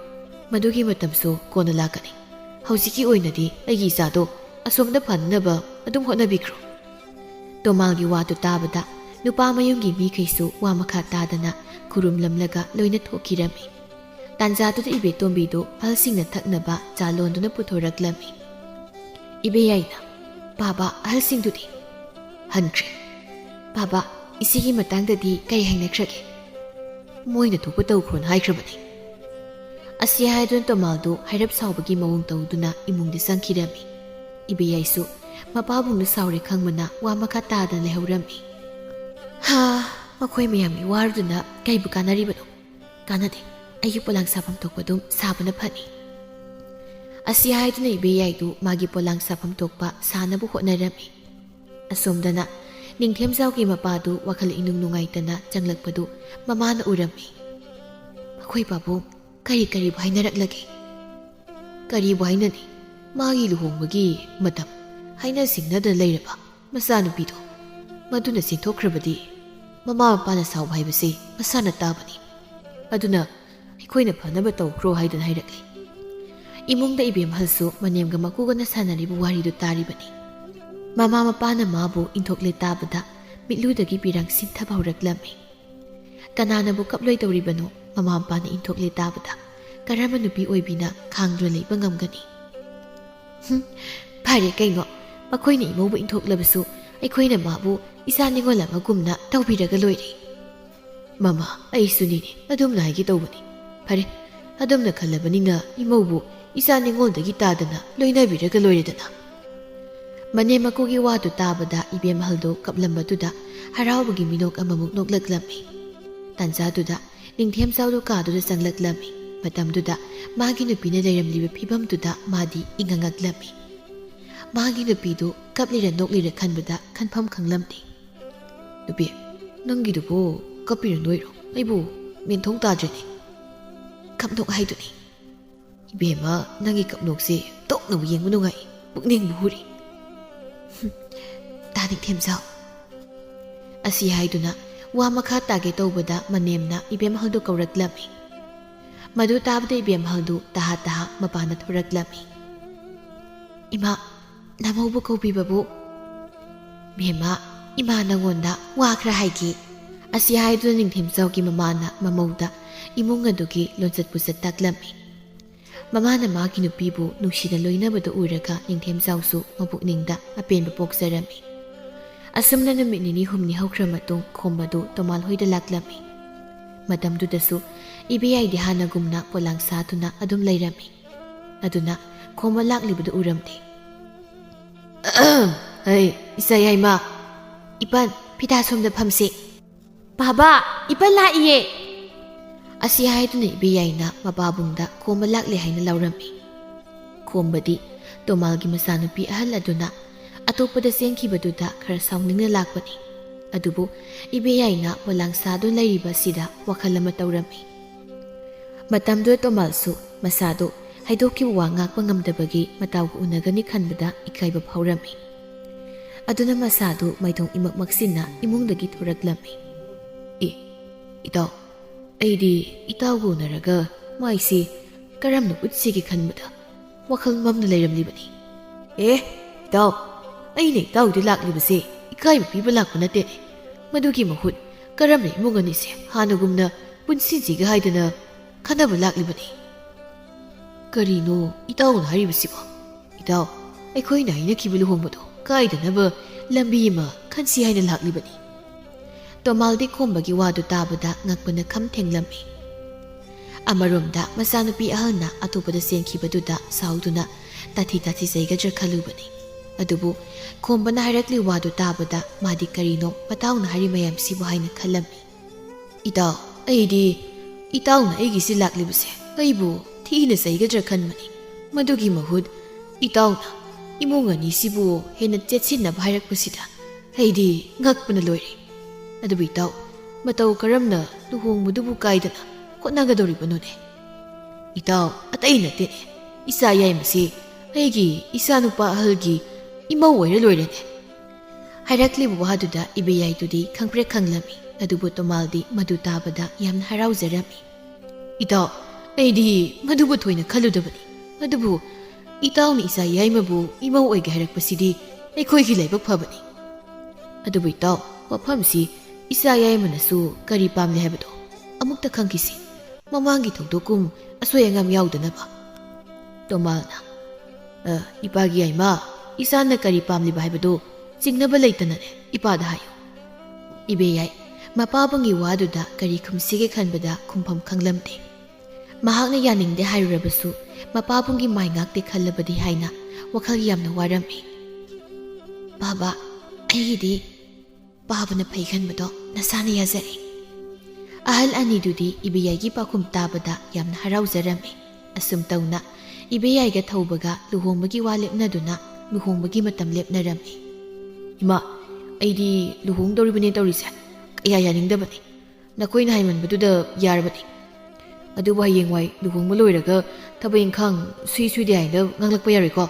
ꯃꯗꯨꯒꯤ ꯃꯇꯝꯁꯨ ꯀꯣꯟꯅ ꯂꯥꯛꯀꯅꯤ ꯍꯧꯖꯤꯛꯀꯤ ꯑꯣꯏꯅꯗꯤ ꯑꯩꯒꯤ ꯏꯆꯥꯗꯣ ꯑꯁꯣꯝꯗ ꯐꯅꯅꯕ ꯑꯗꯨꯝ ꯍꯣꯠꯅꯕꯤꯈ꯭ꯔꯣ ꯇꯣꯃꯥꯜꯒꯤ ꯋꯥꯗꯨ ꯇꯥꯕꯗ ꯅꯨꯄꯥ ꯃꯌꯨꯝꯒꯤ ꯃꯤꯈꯩꯁꯨ ꯋꯥ ꯃꯈꯥ ꯇꯥꯗꯅ ꯈꯨꯔꯨꯝꯂꯝꯂꯒ ꯂꯣꯏꯅ ꯊꯣꯛꯈꯤꯔꯝꯃꯤ ꯇꯥꯟꯖꯥꯗꯨꯗ ꯏꯕꯦꯇꯣꯝꯕꯤꯗꯨ ꯑꯍꯜꯁꯤꯡꯅ ꯊꯛꯅꯕ ꯆꯥ ꯂꯣꯟꯗꯨꯅ ꯄꯨꯊꯣꯔꯛꯂꯝꯃꯤ ꯏꯕꯦꯌꯥꯏꯅ ꯕꯥꯕꯥ ꯑꯍꯜꯁꯤꯡꯗꯨꯗꯤ ꯍꯟꯈ꯭ꯔꯦ ꯕꯥꯕꯥ ꯏꯁꯤꯒꯤ ꯃꯇꯥꯡꯗꯗꯤ ꯀꯔꯤ ꯍꯥꯏꯅꯈ꯭ꯔꯒꯦ ꯃꯣꯏꯅ ꯊꯣꯛꯄ ꯇꯧꯈ꯭ꯔꯣꯅ ꯍꯥꯏꯈ꯭ꯔꯕꯅꯤ ꯑꯁꯤ ꯍꯥꯏꯗꯨꯅ ꯇꯣꯃꯥꯜꯗꯨ ꯍꯥꯏꯔꯞ ꯁꯥꯎꯕꯒꯤ ꯃꯑꯣꯡ ꯇꯧꯗꯨꯅ ꯏꯃꯨꯡꯗ ꯆꯪꯈꯤꯔꯝꯃꯤ ꯏꯕꯦꯌꯥꯏꯁꯨ ꯃꯄꯥꯕꯨꯡꯅ ꯁꯥꯎꯔꯦ ꯈꯪꯕꯅ ꯋꯥ ꯃꯈꯥ ꯇꯥꯗꯅ ꯂꯩꯍꯧꯔꯝꯃꯤ ꯃꯈꯣꯏ ꯃꯌꯥꯝꯒꯤ ꯋꯥꯔꯨꯗꯨꯅ ꯀꯩꯕꯨ ꯀꯥꯟꯅꯔꯤꯕꯅꯣ ꯀꯥꯟꯅꯗꯦ ꯑꯩꯒꯤ ꯄꯣꯂꯥꯡ ꯁꯥꯐꯝ ꯊꯣꯛꯄ ꯑꯗꯨꯝ ꯁꯥꯕꯅ ꯐꯅꯤ ꯑꯁꯤ ꯍꯥꯏꯗꯨꯅ ꯏꯕꯦꯌꯥꯏꯗꯨ ꯃꯥꯒꯤ ꯄꯣꯂꯥꯡ ꯁꯥꯐꯝ ꯊꯣꯛꯄ ꯁꯥꯅꯕ ꯍꯣꯠꯅꯔꯝꯃꯤ ꯑꯁꯣꯝꯗꯅ ꯅꯤꯡꯊꯦꯝꯖꯥꯎꯒꯤ ꯃꯄꯥꯗꯨ ꯋꯥꯈꯜ ꯏꯅꯨꯡ ꯅꯨꯡꯉꯥꯏꯇꯅ ꯆꯪꯂꯛꯄꯗꯨ ꯃꯃꯥꯅ ꯎꯔꯝꯃꯤ ꯃꯈꯣꯏ ꯄꯥꯕꯨꯡ ꯀꯔꯤꯕꯨ ꯍꯥꯏꯅꯔꯛꯂꯒꯦ ꯀꯔꯤꯕꯨ ꯍꯥꯏꯅꯅꯤ ꯃꯥꯒꯤ ꯂꯨꯍꯣꯡꯕꯒꯤ ꯃꯇꯝ ꯍꯥꯏꯅ ꯁꯤꯡꯅꯗꯅ ꯂꯩꯔꯕ ꯃꯆꯥꯅꯨꯄꯤꯗꯣ ꯃꯗꯨꯅ ꯆꯦꯟꯊꯣꯛꯈ꯭ꯔꯕꯗꯤ ꯃꯃꯥ ꯃꯄꯥꯅ ꯁꯥꯎꯕ ꯍꯥꯏꯕꯁꯤ ꯃꯁꯥꯅ ꯇꯥꯕꯅꯤ ꯑꯗꯨꯅ ꯑꯩꯈꯣꯏꯅ ꯐꯅꯕ ꯇꯧꯈ꯭ꯔꯣ ꯍꯥꯏꯗꯨꯅ ꯍꯥꯏꯔꯛꯂꯤ ꯏꯃꯨꯡꯗ ꯏꯕꯦꯝꯍꯜꯁꯨ ꯃꯅꯦꯝꯒ ꯃꯀꯨꯒꯅ ꯁꯥꯟꯅꯔꯤꯕ ꯋꯥꯔꯤꯗꯨ ꯇꯥꯔꯤꯕꯅꯤ ꯃꯃꯥ ꯃꯄꯥꯅ ꯃꯥꯕꯨ ꯏꯟꯊꯣꯛꯂꯦ ꯇꯥꯕꯗ ꯃꯤꯠꯂꯨꯗꯒꯤ ꯄꯤꯔꯥꯡ ꯁꯤꯟꯊꯕ ꯍꯧꯔꯛꯂꯝꯃꯤ ꯀꯅꯥꯅꯕꯨ ꯀꯞꯂꯣꯏ ꯇꯧꯔꯤꯕꯅꯣ ꯃꯃꯥ ꯃꯄꯥꯅ ꯏꯟꯊꯣꯛꯂꯦ ꯇꯥꯕꯗ ꯀꯔꯝꯕ ꯅꯨꯄꯤ ꯑꯣꯏꯕꯤꯅ ꯈꯥꯡꯗꯨꯅ ꯂꯩꯕ ꯉꯝꯒꯅꯤ ꯐꯔꯦ ꯀꯩꯅꯣ ꯃꯈꯣꯏꯅ ꯏꯃꯧꯕꯨ ꯏꯟꯊꯣꯛꯂꯕꯁꯨ ꯑꯩꯈꯣꯏꯅ ꯃꯥꯕꯨ ꯏꯆꯥ ꯅꯤꯉꯣꯜ ꯑꯃꯒꯨꯝꯅ ꯇꯧꯕꯤꯔꯒ ꯂꯣꯏꯔꯦ ꯃꯃꯥ ꯑꯩꯁꯨꯅꯤꯅꯦ ꯑꯗꯨꯝꯅ ꯍꯥꯏꯒꯦ ꯇꯧꯕꯅꯤ ꯐꯔꯦ ꯑꯗꯨꯝꯅ ꯈꯜꯂꯕꯅꯤꯅ ꯏꯃꯧꯕꯨ ꯏꯆꯥ ꯅꯤꯉꯣꯜꯗꯒꯤ ꯇꯥꯗꯅ ꯂꯣꯏꯅꯕꯤꯔꯒ ꯂꯣꯏꯔꯦꯗꯅ ꯃꯅꯦꯝ ꯃꯀꯨꯒꯤ ꯋꯥꯗꯨ ꯇꯥꯕꯗ ꯏꯕꯦꯝꯍꯜꯗꯨ ꯀꯞꯂꯝꯕꯗꯨꯗ ꯍꯔꯥꯎꯕꯒꯤ ꯃꯤꯅꯣꯛ ꯑꯃꯃꯨꯛ ꯅꯣꯛꯂꯛꯂꯝꯃꯤ ꯇꯥꯟꯖꯥꯗꯨꯗ ꯅꯤꯡꯊꯦꯝꯖꯥꯎꯗꯨ ꯀꯥꯗꯨꯗ ꯆꯪꯂꯛꯂꯝꯃꯤ ꯃꯇꯝꯗꯨꯗ ꯃꯥꯒꯤ ꯅꯨꯄꯤꯅ ꯂꯩꯔꯝꯂꯤꯕ ꯐꯤꯕꯝꯗꯨꯗ ꯃꯥꯗꯤ ꯏꯉꯉꯛꯂꯝꯃꯤ ꯃꯥꯒꯤ ꯅꯨꯄꯤꯗꯨ ꯀꯞꯂꯤꯔ ꯅꯣꯛꯂꯤꯔ ꯈꯟꯕꯗ ꯈꯟꯐꯝ ꯈꯪꯂꯝꯗꯦ ꯅꯨꯄꯤ ꯅꯪꯒꯤꯗꯨꯕꯨ ꯀꯞꯄꯤꯔ ꯅꯣꯏꯔꯣ ꯑꯩꯕꯨ ꯃꯦꯟꯊꯣꯡ ꯇꯥꯗ꯭ꯔꯤꯅꯤ ꯀꯞꯅꯣꯛ ꯍꯥꯏꯗꯨꯅꯤ ꯏꯕꯦꯝꯃ ꯅꯪꯒꯤ ꯀꯞꯅꯣꯛꯁꯦ ꯇꯣꯛꯅꯕ ꯌꯦꯡꯕ ꯅꯨꯡꯉꯥꯏ ꯄꯨꯛꯅꯤꯡꯕꯨ ꯍꯨꯔꯤ ꯅꯤꯡꯊꯦꯝꯖꯥꯎ ꯑꯁꯤ ꯍꯥꯏꯗꯨꯅ ꯋꯥ ꯃꯈꯥ ꯇꯥꯒꯦ ꯇꯧꯕꯗ ꯃꯅꯦꯝꯅ ꯏꯕꯦꯝꯍꯜꯗꯨ ꯀꯧꯔꯛꯂꯝꯃꯤ ꯃꯗꯨ ꯇꯥꯕꯗ ꯏꯕꯦꯝꯍꯜꯗꯨ ꯇꯍꯥ ꯃꯄꯥꯟꯗ ꯊꯣꯔꯛꯂꯝꯃꯤ ꯏꯃꯥ ꯅꯃꯧꯕꯨ ꯀꯧꯕꯤꯕꯕꯨ ꯕꯦꯝꯃ ꯏꯃꯥ ꯅꯉꯣꯟꯗ ꯋꯥ ꯈꯔ ꯍꯥꯏꯒꯦ ꯑꯁꯤ ꯍꯥꯏꯗꯨꯅ ꯅꯤꯡꯊꯦꯝꯖꯥꯎꯒꯤ ꯃꯃꯥꯅ ꯃꯃꯧꯗ ꯏꯃꯨꯡ ꯑꯗꯨꯒꯤ ꯂꯣꯟꯆꯠ ꯄꯨꯆꯠ ꯇꯥꯛꯂꯝꯃꯤ ꯃꯃꯥꯅ ꯃꯥꯒꯤ ꯅꯨꯄꯤꯕꯨ ꯅꯨꯡꯁꯤꯅ ꯂꯣꯏꯅꯕꯗꯨ ꯎꯔꯒ ꯅꯤꯡꯊꯦꯝꯖꯥꯎꯁꯨ ꯃꯄꯨꯛꯅꯤꯡꯗ ꯑꯄꯦꯟꯕ ꯄꯣꯛꯆꯔꯝꯃꯤ ꯑꯁꯨꯝꯅ ꯅꯨꯃꯤꯠ ꯅꯤꯅꯤ ꯍꯨꯝꯅꯤ ꯍꯧꯈ꯭ꯔ ꯃꯇꯨꯡ ꯈꯣꯝꯕꯗꯨ ꯇꯣꯃꯥꯜ ꯍꯣꯏꯗ ꯂꯥꯛꯂꯝꯃꯤ ꯃꯇꯝꯗꯨꯗꯁꯨ ꯏꯕꯦꯌꯥꯏꯗꯤ ꯍꯥꯟꯅꯒꯨꯝꯅ ꯄꯣꯂꯥꯡ ꯁꯥꯗꯨꯅ ꯑꯗꯨꯝ ꯂꯩꯔꯝꯃꯤ ꯑꯗꯨꯅ ꯈꯣꯝꯕ ꯂꯥꯛꯂꯤꯕꯗꯨ ꯎꯔꯝꯗꯦ ꯍꯩ ꯏꯆꯥ ꯌꯥꯏꯃ ꯏꯄꯟ ꯐꯤꯗꯥ ꯁꯣꯝꯗ ꯐꯝꯁꯤ ꯕꯥꯕꯥ ꯏꯄꯟ ꯂꯥꯛꯏꯌꯦ ꯑꯁꯤ ꯍꯥꯏꯗꯨꯅ ꯏꯕꯦꯌꯥꯏꯅ ꯃꯄꯥꯕꯨꯡꯗ ꯈꯣꯝꯕ ꯂꯥꯛꯂꯦ ꯍꯥꯏꯅ ꯂꯥꯎꯔꯝꯃꯤ ꯈꯣꯝꯕꯗꯤ ꯇꯣꯃꯥꯜꯒꯤ ꯃꯆꯥꯅꯨꯄꯤ ꯑꯍꯜ ꯑꯗꯨꯅ ꯑꯇꯣꯞꯄꯗ ꯆꯦꯟꯈꯤꯕꯗꯨꯗ ꯈꯔ ꯁꯥꯎꯅꯤꯡꯅ ꯂꯥꯛꯄꯅꯤ ꯑꯗꯨꯕꯨ ꯏꯕꯦꯌꯥꯏꯅ ꯄꯣꯂꯥꯡ ꯁꯥꯗꯨ ꯂꯩꯔꯤꯕ ꯑꯁꯤꯗ ꯋꯥꯈꯜ ꯑꯃ ꯇꯧꯔꯝꯃꯤ ꯃꯇꯝꯗꯨꯗ ꯇꯣꯃꯥꯜꯁꯨ ꯃꯁꯥꯗꯨ ꯍꯥꯏꯗꯣꯛꯈꯤꯕ ꯋꯥ ꯉꯥꯛꯄ ꯉꯝꯗꯕꯒꯤ ꯃꯇꯥꯎꯒ ꯎꯅꯒꯅꯤ ꯈꯟꯕꯗ ꯏꯀꯥꯏꯕ ꯐꯥꯎꯔꯝꯃꯤ ꯑꯗꯨꯅ ꯃꯁꯥꯗꯨ ꯃꯥꯏꯊꯣꯡ ꯏꯃꯛꯃꯛꯁꯤꯟꯅ ꯏꯃꯨꯡꯗꯒꯤ ꯊꯣꯔꯛꯂꯝꯃꯤ ꯏꯇꯥꯎ ꯑꯩꯗꯤ ꯏꯇꯥꯎꯒ ꯎꯅꯔꯒ ꯃꯥꯏꯁꯤ ꯀꯔꯝꯅ ꯎꯠꯁꯤꯒꯦ ꯈꯟꯕꯗ ꯋꯥꯈꯜ ꯃꯝꯅ ꯂꯩꯔꯝꯂꯤꯕꯅꯤ ꯏꯇꯥꯎ ꯑꯩꯅ ꯏꯇꯥꯎꯗꯤ ꯂꯥꯛꯂꯤꯕꯁꯦ ꯏꯀꯥꯏꯕ ꯄꯤꯕ ꯂꯥꯛꯄ ꯅꯠꯇꯦꯅꯦ ꯃꯗꯨꯒꯤ ꯃꯍꯨꯠ ꯀꯔꯝꯅ ꯏꯃꯨꯡ ꯑꯅꯤꯁꯦ ꯍꯥꯟꯅꯒꯨꯝꯅ ꯄꯨꯟꯁꯤꯁꯤꯒ ꯍꯥꯏꯗꯅ ꯈꯟꯅꯕ ꯂꯥꯛꯂꯤꯕꯅꯤ ꯀꯔꯤꯅꯣ ꯏꯇꯥꯎꯅ ꯍꯥꯏꯔꯤꯕꯁꯤꯕꯣ ꯏꯇꯥꯎ ꯑꯩꯈꯣꯏꯅ ꯍꯥꯏꯅꯈꯤꯕ ꯂꯨꯍꯣꯡꯕꯗꯣ ꯀꯥꯏꯗꯅꯕ ꯂꯝꯕꯤ ꯑꯃ ꯈꯟꯁꯤ ꯍꯥꯏꯅ ꯂꯥꯛꯂꯤꯕꯅꯤ ꯇꯣꯃꯥꯜꯗꯤ ꯈꯣꯝꯕꯒꯤ ꯋꯥꯗꯨ ꯇꯥꯕꯗ ꯉꯛꯄꯅ ꯈꯝ ꯊꯦꯡꯂꯝꯃꯤ ꯑꯃꯔꯣꯝꯗ ꯃꯆꯥꯅꯨꯄꯤ ꯑꯍꯜꯅ ꯑꯇꯣꯞꯄꯗ ꯆꯦꯟꯈꯤꯕꯗꯨꯗ ꯁꯥꯎꯗꯨꯅ ꯇꯥꯊꯤ ꯆꯩꯒꯗ꯭ꯔꯥ ꯈꯜꯂꯨꯕꯅꯤ꯫ ꯑꯗꯨꯕꯨ ꯈꯣꯝꯕꯅ ꯍꯥꯏꯔꯛꯂꯤ ꯋꯥꯗꯨ ꯇꯥꯕꯗ ꯃꯥꯗꯤ ꯀꯔꯤꯅꯣ ꯃꯇꯥꯎꯅ ꯍꯥꯏꯔꯤ ꯃꯌꯥꯝꯁꯤꯕꯨ ꯍꯥꯏꯅ ꯈꯜꯂꯝꯃꯤ꯫ ꯏꯇꯥꯎ, ꯑꯩꯗꯤ ꯏꯇꯥꯎꯅ ꯑꯩꯒꯤꯁꯤ ꯂꯥꯛꯂꯤꯕꯁꯦ ꯑꯩꯕꯨ ꯊꯤꯅ ꯆꯩꯒꯗ꯭ꯔꯥ ꯈꯟꯕꯅꯤ꯫ ꯃꯗꯨꯒꯤ ꯃꯍꯨꯠ ꯏꯇꯥꯎꯅ ꯏꯃꯨꯡ ꯑꯅꯤꯁꯤꯕꯨ ꯍꯦꯟꯅ ꯆꯦꯠꯁꯤꯟꯅꯕ ꯍꯥꯏꯔꯛꯄꯁꯤꯗ ꯑꯩꯗꯤ ꯉꯛꯄꯅ ꯂꯣꯏꯔꯦ꯫ ꯑꯗꯨꯕꯨ ꯏꯇꯥꯎ, ꯃꯇꯧ ꯀꯔꯝꯅ ꯂꯨꯍꯣꯡꯕꯗꯨꯕꯨ ꯀꯥꯏꯗꯅ ꯍꯣꯠꯅꯒꯗꯧꯔꯤꯕꯅꯣꯅꯦ? ꯏꯇꯥꯎ, ꯑꯇꯩ ꯅꯠꯇꯦꯅꯦ, ꯏꯆꯥ ꯌꯥꯏꯃꯁꯤ ꯑꯩꯒꯤ ꯏꯆꯥꯅꯨꯄꯥ ꯑꯍꯜꯒꯤ ꯏꯃꯧ ꯑꯣꯏꯔ ꯂꯣꯏꯔꯦꯅꯦ꯫ ꯍꯥꯏꯔꯛꯂꯤꯕ ꯋꯥꯗꯨꯗ ꯏꯕꯦꯌꯥꯏꯗꯨꯗꯤ ꯈꯪꯄ꯭ꯔꯦꯛ ꯈꯪꯂꯝꯃꯤ꯫ ꯑꯗꯨꯕꯨ ꯇꯣꯃꯥꯜꯗꯤ ꯃꯗꯨ ꯇꯥꯕꯗ ꯌꯥꯝꯅ ꯍꯔꯥꯎꯖꯔꯝꯃꯤ꯫ ꯏꯇꯥꯎ, ꯑꯩꯗꯤ ꯃꯗꯨꯕꯨ ꯊꯣꯏꯅ ꯈꯜꯂꯨꯗꯕꯅꯤ꯫ ꯑꯗꯨꯕꯨ ꯏꯇꯥꯎꯅ ꯏꯆꯥ ꯌꯥꯏꯃꯕꯨ ꯏꯃꯧ ꯑꯣꯏꯒꯦ ꯍꯥꯏꯔꯛꯄꯁꯤꯗꯤ ꯑꯩꯈꯣꯏꯒꯤ ꯂꯥꯏꯕꯛ ꯐꯕꯅꯤ꯫ ꯑꯗꯨꯕꯨ ꯏꯇꯥꯎ, ꯋꯥꯐꯝꯁꯤ ꯏꯆꯥ ꯌꯥꯏꯃꯅꯁꯨ ꯀꯔꯤ ꯄꯥꯝꯂꯤ ꯍꯥꯏꯕꯗꯣ ꯑꯃꯨꯛꯇ ꯈꯪꯈꯤꯁꯤ, ꯃꯃꯥꯡꯒꯤ ꯊꯧꯗꯣꯛꯀꯨꯝ ꯑꯁꯣꯏ ꯑꯉꯥꯝ ꯌꯥꯎꯗꯅꯕ꯫ ꯇꯣꯃꯥꯜꯅ ꯏꯄꯥꯒꯤ ꯌꯥꯏꯃ, ꯏꯆꯥꯅ ꯀꯔꯤ ꯄꯥꯝꯂꯤꯕ ꯍꯥꯏꯕꯗꯨ ꯆꯤꯡꯅꯕ ꯂꯩꯇꯅꯅꯦ ꯏꯄꯥꯗ ꯍꯥꯏꯌꯨ꯫ ꯏꯕꯦꯌꯥꯏ ꯃꯄꯥꯕꯨꯡꯒꯤ ꯋꯥꯗꯨꯗ ꯀꯔꯤ ꯈꯨꯝꯁꯤꯒꯦ ꯈꯟꯕꯗ ꯈꯨꯝꯐꯝ ꯈꯪꯂꯝꯗꯦ꯫ ꯃꯍꯥꯛꯅ ꯌꯥꯅꯤꯡꯗꯦ ꯍꯥꯏꯔꯨꯔꯕꯁꯨ ꯃꯄꯥꯕꯨꯡꯒꯤ ꯃꯥꯏ ꯉꯥꯛꯇꯦ ꯈꯜꯂꯕꯗꯤ ꯍꯥꯏꯅ ꯋꯥꯈꯜ ꯌꯥꯝꯅ ꯋꯥꯔꯝꯃꯤ꯫ ꯕꯥꯕꯥ, ꯑꯩꯒꯤꯗꯤ ꯄꯥꯕꯅ ꯐꯩ ꯈꯟꯕꯗꯣ ꯅꯁꯥꯅ ꯌꯥꯖꯔꯦ꯫ ꯑꯍꯜ ꯑꯅꯤꯗꯨꯗꯤ ꯏꯕꯦꯌꯥꯏꯒꯤ ꯄꯥꯎꯈꯨꯝ ꯇꯥꯕꯗ ꯌꯥꯝꯅ ꯍꯔꯥꯎꯖꯔꯝꯃꯤ꯫ ꯑꯁꯨꯝ ꯇꯧꯅ ꯏꯕꯦꯌꯥꯏꯒ ꯊꯧꯕꯒ ꯂꯨꯍꯣꯡꯕꯒꯤ ꯋꯥ ꯂꯦꯞꯅꯗꯨꯅ ꯂꯨꯍꯣꯡꯕꯒꯤ ꯃꯇꯝ ꯂꯦꯞꯅꯔꯝꯃꯤ꯫ ꯏꯃꯥ, ꯑꯩꯗꯤ ꯂꯨꯍꯣꯡꯗꯧꯔꯤꯕꯅꯦ ꯇꯧꯔꯤꯁꯦ ꯀꯌꯥ ꯌꯥꯅꯤꯡꯗꯕꯅꯤ꯫ ꯅꯈꯣꯏꯅ ꯍꯥꯏꯃꯟꯕꯗꯨꯗ ꯌꯥꯔꯕꯅꯤ꯫ ꯑꯗꯨꯕꯨ ꯍꯌꯦꯡꯋꯥꯏ ꯂꯨꯍꯣꯡꯕ ꯂꯣꯏꯔꯒ ꯊꯕꯛ ꯏꯪꯈꯥꯡ ꯁꯨꯏꯗꯦ ꯍꯥꯏꯅ ꯉꯥꯡꯂꯛꯄ ꯌꯥꯔꯣꯏꯀꯣ?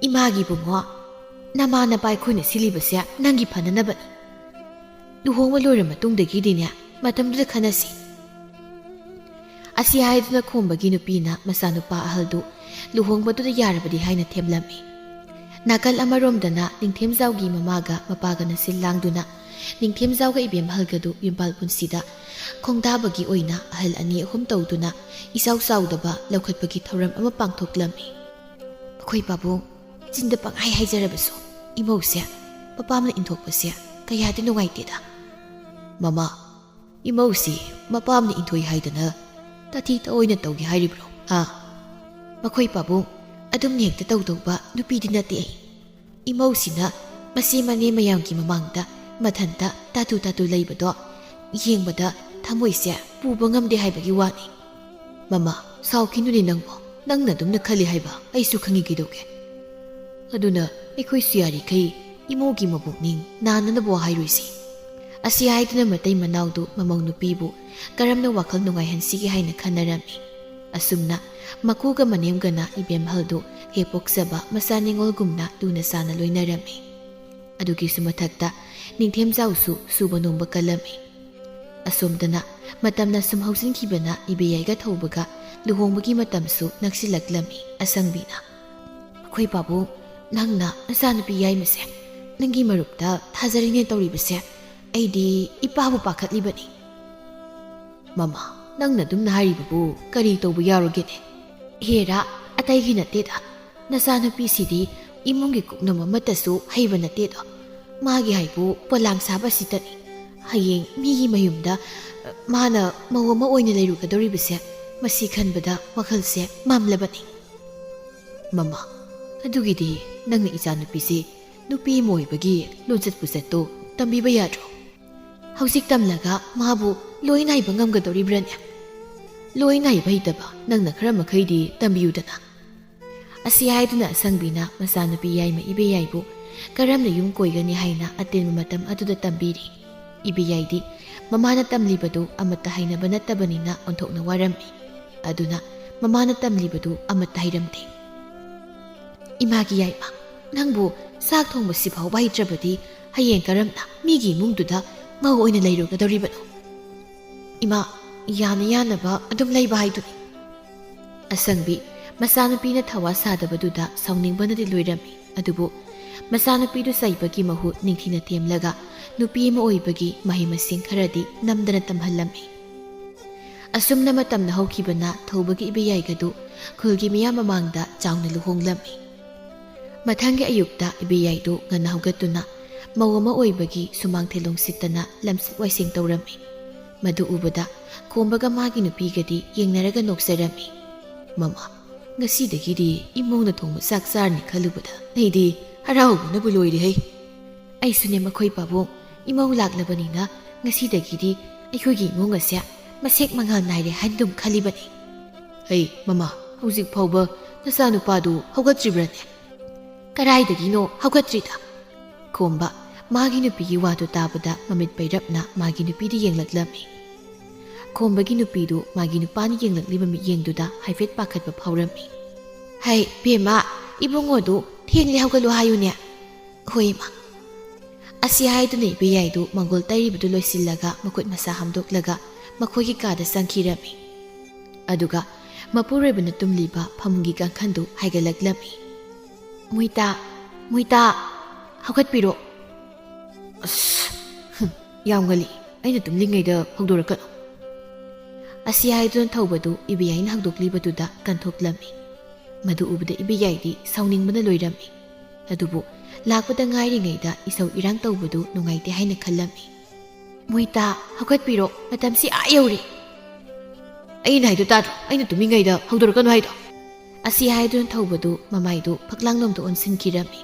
ꯏꯃꯥꯒꯤ ꯕꯨꯡꯉꯣ, ꯅꯃꯥ ꯅꯄꯥ ꯑꯩꯈꯣꯏꯅ ꯁꯤꯜꯂꯤꯕꯁꯦ ꯅꯪꯒꯤ ꯐꯅꯅꯕꯅꯤ꯫ ꯂꯨꯍꯣꯡꯕ ꯂꯣꯏꯔ ꯃꯇꯨꯡꯗꯒꯤꯗꯤꯅꯦ ꯃꯇꯝꯗꯨꯗ ꯈꯟꯅꯁꯤ꯫ ꯑꯁꯤ ꯍꯥꯏꯗꯨꯅ ꯈꯣꯝꯕꯒꯤ ꯅꯨꯄꯤꯅ ꯃꯆꯥꯅꯨꯄꯥ ꯑꯍꯜꯗꯨ ꯂꯨꯍꯣꯡꯕꯗꯨꯗ ꯌꯥꯔꯕꯗꯤ ꯍꯥꯏꯅ ꯊꯦꯝꯂꯝꯃꯤ꯫ ꯅꯥꯀꯜ ꯑꯃꯔꯣꯝꯗꯅ ꯅꯤꯡꯊꯦꯝꯖꯥꯎꯒꯤ ꯃꯃꯥꯒ ꯃꯄꯥꯒꯅ ꯁꯤꯜ ꯂꯥꯡꯗꯨꯅ ꯅꯤꯡꯊꯦꯝꯖꯥꯎꯒ ꯏꯕꯦꯝꯍꯜꯒꯗꯨ ꯌꯨꯝꯕꯥꯜ ꯄꯨꯟꯁꯤꯗ ꯈꯣꯡꯗꯥꯕꯒꯤ ꯑꯣꯏꯅ ꯑꯍꯜ ꯑꯅꯤ ꯑꯍꯨꯝ ꯇꯧꯗꯨꯅ ꯏꯆꯥꯎ ꯆꯥꯎꯗꯕ ꯂꯧꯈꯠꯄꯒꯤ ꯊꯧꯔꯝ ꯑꯃ ꯄꯥꯡꯊꯣꯛꯂꯝꯃꯤ꯫ ꯑꯩꯈꯣꯏ ꯄꯥꯕꯨꯡ, ꯆꯤꯟꯗ ꯄꯪꯍꯥꯏ ꯍꯥꯏꯖꯔꯕꯁꯨ ꯏꯃꯧꯁꯦ ꯃꯄꯥꯝꯅ ꯏꯟꯊꯣꯛꯄꯁꯦ ꯀꯌꯥꯗꯤ ꯅꯨꯡꯉꯥꯏꯇꯦꯗ꯫ ꯃꯃꯥ, ꯏꯃꯧꯁꯤ ꯃꯄꯥꯝꯅ ꯏꯟꯊꯣꯏ ꯍꯥꯏꯗꯅ ꯇꯥꯊꯤ ꯇꯑꯣꯏꯅ ꯇꯧꯒꯦ ꯍꯥꯏꯔꯤꯕ꯭ꯔꯣ? ꯃꯈꯣꯏ ꯄꯥꯕꯨꯡ, ꯑꯗꯨꯝ ꯍꯦꯛꯇ ꯇꯧꯗꯧꯕ ꯅꯨꯄꯤꯗꯤ ꯅꯠꯇꯦ ꯑꯩ꯫ ꯏꯃꯧꯁꯤꯅ ꯃꯆꯦ ꯃꯅꯦ ꯃꯌꯥꯝꯒꯤ ꯃꯃꯥꯡꯗ ꯃꯊꯟꯇ ꯇꯥꯇꯨ ꯂꯩꯕꯗꯣ ꯌꯦꯡꯕꯗ ꯊꯃꯣꯏꯁꯦ ꯄꯨꯕ ꯉꯝꯗꯦ ꯍꯥꯏꯕꯒꯤ ꯋꯥꯅꯤ꯫ ꯃꯃꯥ, ꯁꯥꯎꯈꯤꯅꯨꯅꯦ ꯅꯪꯕꯣ, ꯅꯪꯅ ꯑꯗꯨꯝꯅ ꯈꯜꯂꯤ ꯍꯥꯏꯕ ꯑꯩꯁꯨ ꯈꯪꯉꯤ ꯀꯩꯗꯧꯒꯦ꯫ ꯑꯗꯨꯅ ꯑꯩꯈꯣꯏꯁꯨ ꯌꯥꯔꯤꯈꯩ ꯏꯃꯧꯒꯤ ꯃꯕꯨꯛꯅꯤꯡ ꯅꯥꯅꯅꯕ ꯍꯥꯏꯔꯣꯏꯁꯤ꯫ ꯑꯁꯤ ꯍꯥꯏꯗꯨꯅ ꯃꯇꯩ ꯃꯅꯥꯎꯗꯨ ꯃꯃꯧ ꯅꯨꯄꯤꯕꯨ ꯀꯔꯝꯅ ꯋꯥꯈꯜ ꯅꯨꯡꯉꯥꯏꯍꯟꯁꯤꯒꯦ ꯍꯥꯏꯅ ꯈꯟꯅꯔꯝꯃꯤ꯫ ꯑꯁꯨꯝꯅ ꯃꯀꯨꯒ ꯃꯅꯦꯝꯒꯅ ꯏꯕꯦꯝꯍꯜꯗꯨ ꯍꯦꯛ ꯄꯣꯛꯆꯕ ꯃꯆꯥ ꯅꯤꯡꯉꯣꯜꯒꯨꯝꯅ ꯂꯨꯅ ꯆꯥꯟꯅ ꯂꯣꯏꯅꯔꯝꯃꯤ꯫ ꯑꯗꯨꯒꯤꯁꯨ ꯃꯊꯛꯇ ꯅꯤꯡꯊꯦꯝꯖꯥꯎꯁꯨ ꯁꯨꯕ ꯅꯣꯝꯕ ꯀꯜꯂꯝꯃꯤ꯫ ꯑꯁꯣꯝꯗꯅ ꯃꯇꯝꯅ ꯁꯨꯝ ꯍꯧꯖꯤꯟꯈꯤꯕꯅ ꯏꯕꯦꯌꯥꯏꯒ ꯊꯧꯕꯒ ꯂꯨꯍꯣꯡꯕꯒꯤ ꯃꯇꯝꯁꯨ ꯅꯛꯁꯤꯜꯂꯛꯂꯝꯃꯤ꯫ ꯑꯁꯪꯕꯤꯅ ꯑꯩꯈꯣꯏ ꯄꯥꯕꯨꯡ, ꯅꯪꯅ ꯅꯆꯥꯅꯨꯄꯤ ꯌꯥꯏꯃꯁꯦ ꯅꯪꯒꯤ ꯃꯔꯨꯞꯇ ꯊꯥꯖꯔꯤꯅꯦ ꯇꯧꯔꯤꯕꯁꯦ ꯑꯩꯗꯤ ꯏꯄꯥꯕꯨ ꯄꯥꯈꯠꯂꯤꯕꯅꯤ꯫ ꯃꯃꯥ, ꯅꯪꯅ ꯑꯗꯨꯝꯅ ꯍꯥꯏꯔꯤꯕꯕꯨ ꯀꯔꯤ ꯇꯧꯕ ꯌꯥꯔꯣꯒꯦꯅꯦ? ꯍꯦꯔꯥ, ꯑꯇꯩꯒꯤ ꯅꯠꯇꯦꯗ, ꯅꯆꯥꯅꯨꯄꯤꯁꯤꯗꯤ ꯏꯃꯨꯡꯒꯤ ꯀꯨꯞꯅꯣꯝ ꯑꯃꯠꯇꯁꯨ ꯍꯩꯕ ꯅꯠꯇꯦꯗꯣ꯫ ꯃꯥꯒꯤ ꯍꯥꯏꯕꯨ ꯄꯣꯂꯥꯡ ꯁꯥꯕ ꯁꯤꯇꯅꯤ꯫ ꯍꯌꯦꯡ ꯃꯤꯒꯤ ꯃꯌꯨꯝꯗ ꯃꯥꯅ ꯃꯧ ꯑꯃ ꯑꯣꯏꯅ ꯂꯩꯔꯨꯒꯗꯧꯔꯤꯕꯁꯦ ꯃꯁꯤ ꯈꯟꯕꯗ ꯋꯥꯈꯜꯁꯦ ꯃꯝꯂꯕꯅꯤ꯫ ꯃꯃꯥ, ꯑꯗꯨꯒꯤꯗꯤ ꯅꯪꯅ ꯏꯆꯥꯅꯨꯄꯤꯁꯤ ꯅꯨꯄꯤ ꯑꯃ ꯑꯣꯏꯕꯒꯤ ꯂꯣꯟꯆꯠ ꯄꯨꯆꯠꯇꯣ ꯇꯝꯕꯤꯕ ꯌꯥꯗ꯭ꯔꯣ? ꯍꯧꯖꯤꯛ ꯇꯝꯂꯒ ꯃꯥꯕꯨ ꯂꯣꯏꯅ ꯍꯩꯕ ꯉꯝꯒꯗꯧꯔꯤꯕ꯭ꯔꯅꯦ? ꯂꯣꯏꯅ ꯍꯩꯕ ꯍꯩꯇꯕ ꯅꯪꯅ ꯈꯔ ꯃꯈꯩꯗꯤ ꯇꯝꯕꯤꯌꯨꯗꯅ꯫ ꯑꯁꯤ ꯍꯥꯏꯗꯨꯅ ꯑꯁꯪꯕꯤꯅ ꯃꯆꯥꯅꯨꯄꯤ ꯌꯥꯏꯃ ꯏꯕꯦꯌꯥꯏꯕꯨ ꯀꯔꯝꯅ ꯌꯨꯝ ꯀꯣꯏꯒꯅꯤ ꯍꯥꯏꯅ ꯑꯇꯦꯟꯕ ꯃꯇꯝ ꯑꯗꯨꯗ ꯇꯝꯕꯤꯔꯤ꯫ ꯏꯕꯦꯌꯥꯏꯗꯤ ꯃꯃꯥꯅ ꯇꯝꯂꯤꯕꯗꯨ ꯑꯃꯠꯇ ꯍꯩꯅꯕ ꯅꯠꯇꯕꯅꯤꯅ ꯑꯣꯟꯊꯣꯛꯅ ꯋꯥꯔꯝꯃꯤ꯫ ꯑꯗꯨꯅ ꯃꯃꯥꯅ ꯇꯝꯂꯤꯕꯗꯨ ꯑꯃꯠꯇ ꯍꯩꯔꯝꯗꯦ꯫ ꯏꯃꯥꯒꯤ ꯌꯥꯏꯃ, ꯅꯪꯕꯨ ꯆꯥꯛ ꯊꯣꯡꯕꯁꯤ ꯐꯥꯎꯕ ꯍꯩꯇ꯭ꯔꯕꯗꯤ ꯍꯌꯦꯡ ꯀꯔꯝꯅ ꯃꯤꯒꯤ ꯏꯃꯨꯡꯗꯨꯗ ꯃꯧ ꯑꯣꯏꯅ ꯂꯩꯔꯨꯒꯗꯧꯔꯤꯕꯅꯣ? ꯏꯃꯥ, ꯌꯥꯅꯕ ꯑꯗꯨꯝ ꯂꯩꯕ ꯍꯥꯏꯗꯨꯅꯤ꯫ ꯑꯁꯪꯕꯤ ꯃꯆꯥꯅꯨꯄꯤꯅ ꯊꯋꯥ ꯁꯥꯗꯕꯗꯨꯗ ꯁꯥꯎꯅꯤꯡꯕꯅꯗꯤ ꯂꯣꯏꯔꯝꯃꯤ꯫ ꯑꯗꯨꯕꯨ ꯃꯆꯥꯅꯨꯄꯤꯗꯨ ꯆꯩꯕꯒꯤ ꯃꯍꯨꯠ ꯅꯤꯡꯊꯤꯅ ꯊꯦꯝꯂꯒ ꯅꯨꯄꯤ ꯑꯃ ꯑꯣꯏꯕꯒꯤ ꯃꯍꯩ ꯃꯁꯤꯡ ꯈꯔꯗꯤ ꯅꯝꯗꯅ ꯇꯝꯍꯜꯂꯝꯃꯤ꯫ ꯑꯁꯨꯝꯅ ꯃꯇꯝꯅ ꯍꯧꯈꯤꯕꯅ ꯊꯧꯕꯒꯤ ꯏꯕꯦꯌꯥꯏꯒꯗꯨ ꯈꯨꯜꯒꯤ ꯃꯤꯌꯥꯝ ꯃꯃꯥꯡꯗ ꯆꯥꯎꯅ ꯂꯨꯍꯣꯡꯂꯝꯃꯤ꯫ ꯃꯊꯪꯒꯤ ꯑꯌꯨꯛꯇ ꯏꯕꯦꯌꯥꯏꯗꯨ ꯉꯟꯅ ꯍꯧꯒꯠꯇꯨꯅ ꯃꯧ ꯑꯃ ꯑꯣꯏꯕꯒꯤ ꯁꯨꯃꯥꯡ ꯊꯦꯂꯣꯡ ꯁꯤꯠꯇꯅ ꯂꯝꯆꯠ ꯋꯥꯏꯁꯦꯡ ꯇꯧꯔꯝꯃꯤ꯫ Madu ubada Khombaga magi nupigadi yengnaraga noksarammi. Mama, ngasidagidi imongna thongba sak sarni khalubada neidi haraubana buloi hai. Aisune makhoi pabong imong laklabanina ngasidagidi ꯑꯩꯈꯣꯏꯒꯤ ꯏꯃꯨꯡ ꯑꯁꯦ ꯃꯁꯦꯛ ꯃꯉꯥꯜ ꯅꯥꯏꯔꯦ ꯍꯥꯏꯅ ꯑꯗꯨꯝ ꯈꯜꯂꯤꯕꯅꯤ. ꯍꯩ ꯃꯃꯥ, ꯍꯧꯖꯤꯛ ꯐꯥꯎꯕ ꯅꯆꯥꯅꯨꯄꯥꯗꯨ ꯍꯧꯒꯠꯇ꯭ꯔꯤꯕ꯭ꯔꯅꯦ? ꯀꯔꯥꯏꯗꯒꯤꯅꯣ ꯍꯧꯒꯠꯇ꯭ꯔꯤꯗ? ꯈꯣꯝꯕ ꯃꯥꯒꯤ ꯅꯨꯄꯤꯒꯤ ꯋꯥꯗꯨ ꯇꯥꯕꯗ ꯃꯃꯤꯠ ꯄꯩꯔꯞꯅ ꯃꯥꯒꯤ ꯅꯨꯄꯤꯗ ꯌꯦꯡꯂꯛꯂꯝꯃꯤ. ꯈꯣꯝꯕꯒꯤ ꯅꯨꯄꯤꯗꯨ ꯃꯥꯒꯤ ꯅꯨꯄꯥꯅ ꯌꯦꯡꯂꯛꯂꯤꯕ ꯃꯤꯠꯌꯦꯡꯗꯨꯗ ꯍꯥꯏꯐꯦꯠ ꯄꯥꯈꯠꯄ ꯐꯥꯎꯔꯝꯃꯤ. ꯍꯩ ꯕꯦꯝꯃ, ꯏꯕꯨꯡꯉꯣꯗꯨ ꯊꯦꯡꯂꯦ ꯍꯧꯒꯠꯂꯣ ꯍꯥꯏꯌꯨꯅꯦ. ꯍꯣꯏ ꯃꯥ. ꯑꯁꯤ ꯍꯥꯏꯗꯨꯅ ꯏꯕꯦꯌꯥꯏꯗꯨ ꯃꯪꯒꯣꯜ ꯇꯩꯔꯤꯕꯗꯨ ꯂꯣꯏꯁꯤꯜꯂꯒ ꯃꯈꯨꯠ ꯃꯁꯥ ꯍꯥꯝꯗꯣꯛꯂꯒ ꯃꯈꯣꯏꯒꯤ ꯀꯥꯗ ꯆꯪꯈꯤꯔꯝꯃꯤ. ꯑꯗꯨꯒ ꯃꯄꯨꯔꯣꯏꯕꯅ ꯇꯨꯝꯂꯤꯕ ꯐꯃꯨꯡꯒꯤ ꯀꯥꯡꯈꯟꯗꯨ ꯍꯥꯏꯒꯠꯂꯛꯂꯝꯃꯤ. ꯃꯣꯏꯇꯥ, ꯃꯣꯏꯇꯥ, ꯍꯧꯒꯠꯄꯤꯔꯣ. ꯑꯁ, ꯌꯥꯝ ꯉꯜꯂꯤ, ꯑꯩꯅ ꯇꯨꯝꯂꯤꯉꯩꯗ ꯍꯧꯗꯣꯔꯛꯀꯅꯨ. ꯑꯁꯤ ꯍꯥꯏꯗꯨꯅ ꯊꯧꯕꯗꯨ ꯏꯕꯦꯌꯥꯏꯅ ꯍꯧꯗꯣꯛꯂꯤꯕꯗꯨꯗ ꯀꯟꯊꯣꯛꯂꯝꯃꯤ. ꯃꯗꯨ ꯎꯕꯗ ꯏꯕꯦꯌꯥꯏꯗꯤ ꯁꯥꯎꯅꯤꯡꯕꯅ ꯂꯣꯏꯔꯝꯃꯤ. ꯑꯗꯨꯕꯨ ꯂꯥꯛꯄꯗ ꯉꯥꯏꯔꯤꯉꯩꯗ ꯏꯁꯧ ꯏꯔꯥꯡ ꯇꯧꯕꯗꯨ ꯅꯨꯡꯉꯥꯏꯇꯦ ꯍꯥꯏꯅ ꯈꯜꯂꯝꯃꯤ. ꯃꯣꯏꯇꯥ, ꯍꯧꯒꯠꯄꯤꯔꯣ, ꯃꯇꯝꯁꯤ ꯌꯧꯔꯦ. ꯑꯩꯅ ꯍꯥꯏꯗꯣ ꯇꯥꯗ꯭ꯔꯣ? ꯑꯩꯅ ꯇꯨꯝꯃꯤꯉꯩꯗ ꯍꯧꯗꯣꯔꯛꯀꯅꯨ ꯍꯥꯏꯗꯣ. ꯑꯁꯤ ꯍꯥꯏꯗꯨꯅ ꯊꯧꯕꯗꯨ ꯃꯃꯥꯏꯗꯨ ꯐꯛꯂꯥꯡꯂꯣꯝꯗ ꯑꯣꯟꯁꯤꯟꯈꯤꯔꯝꯃꯤ.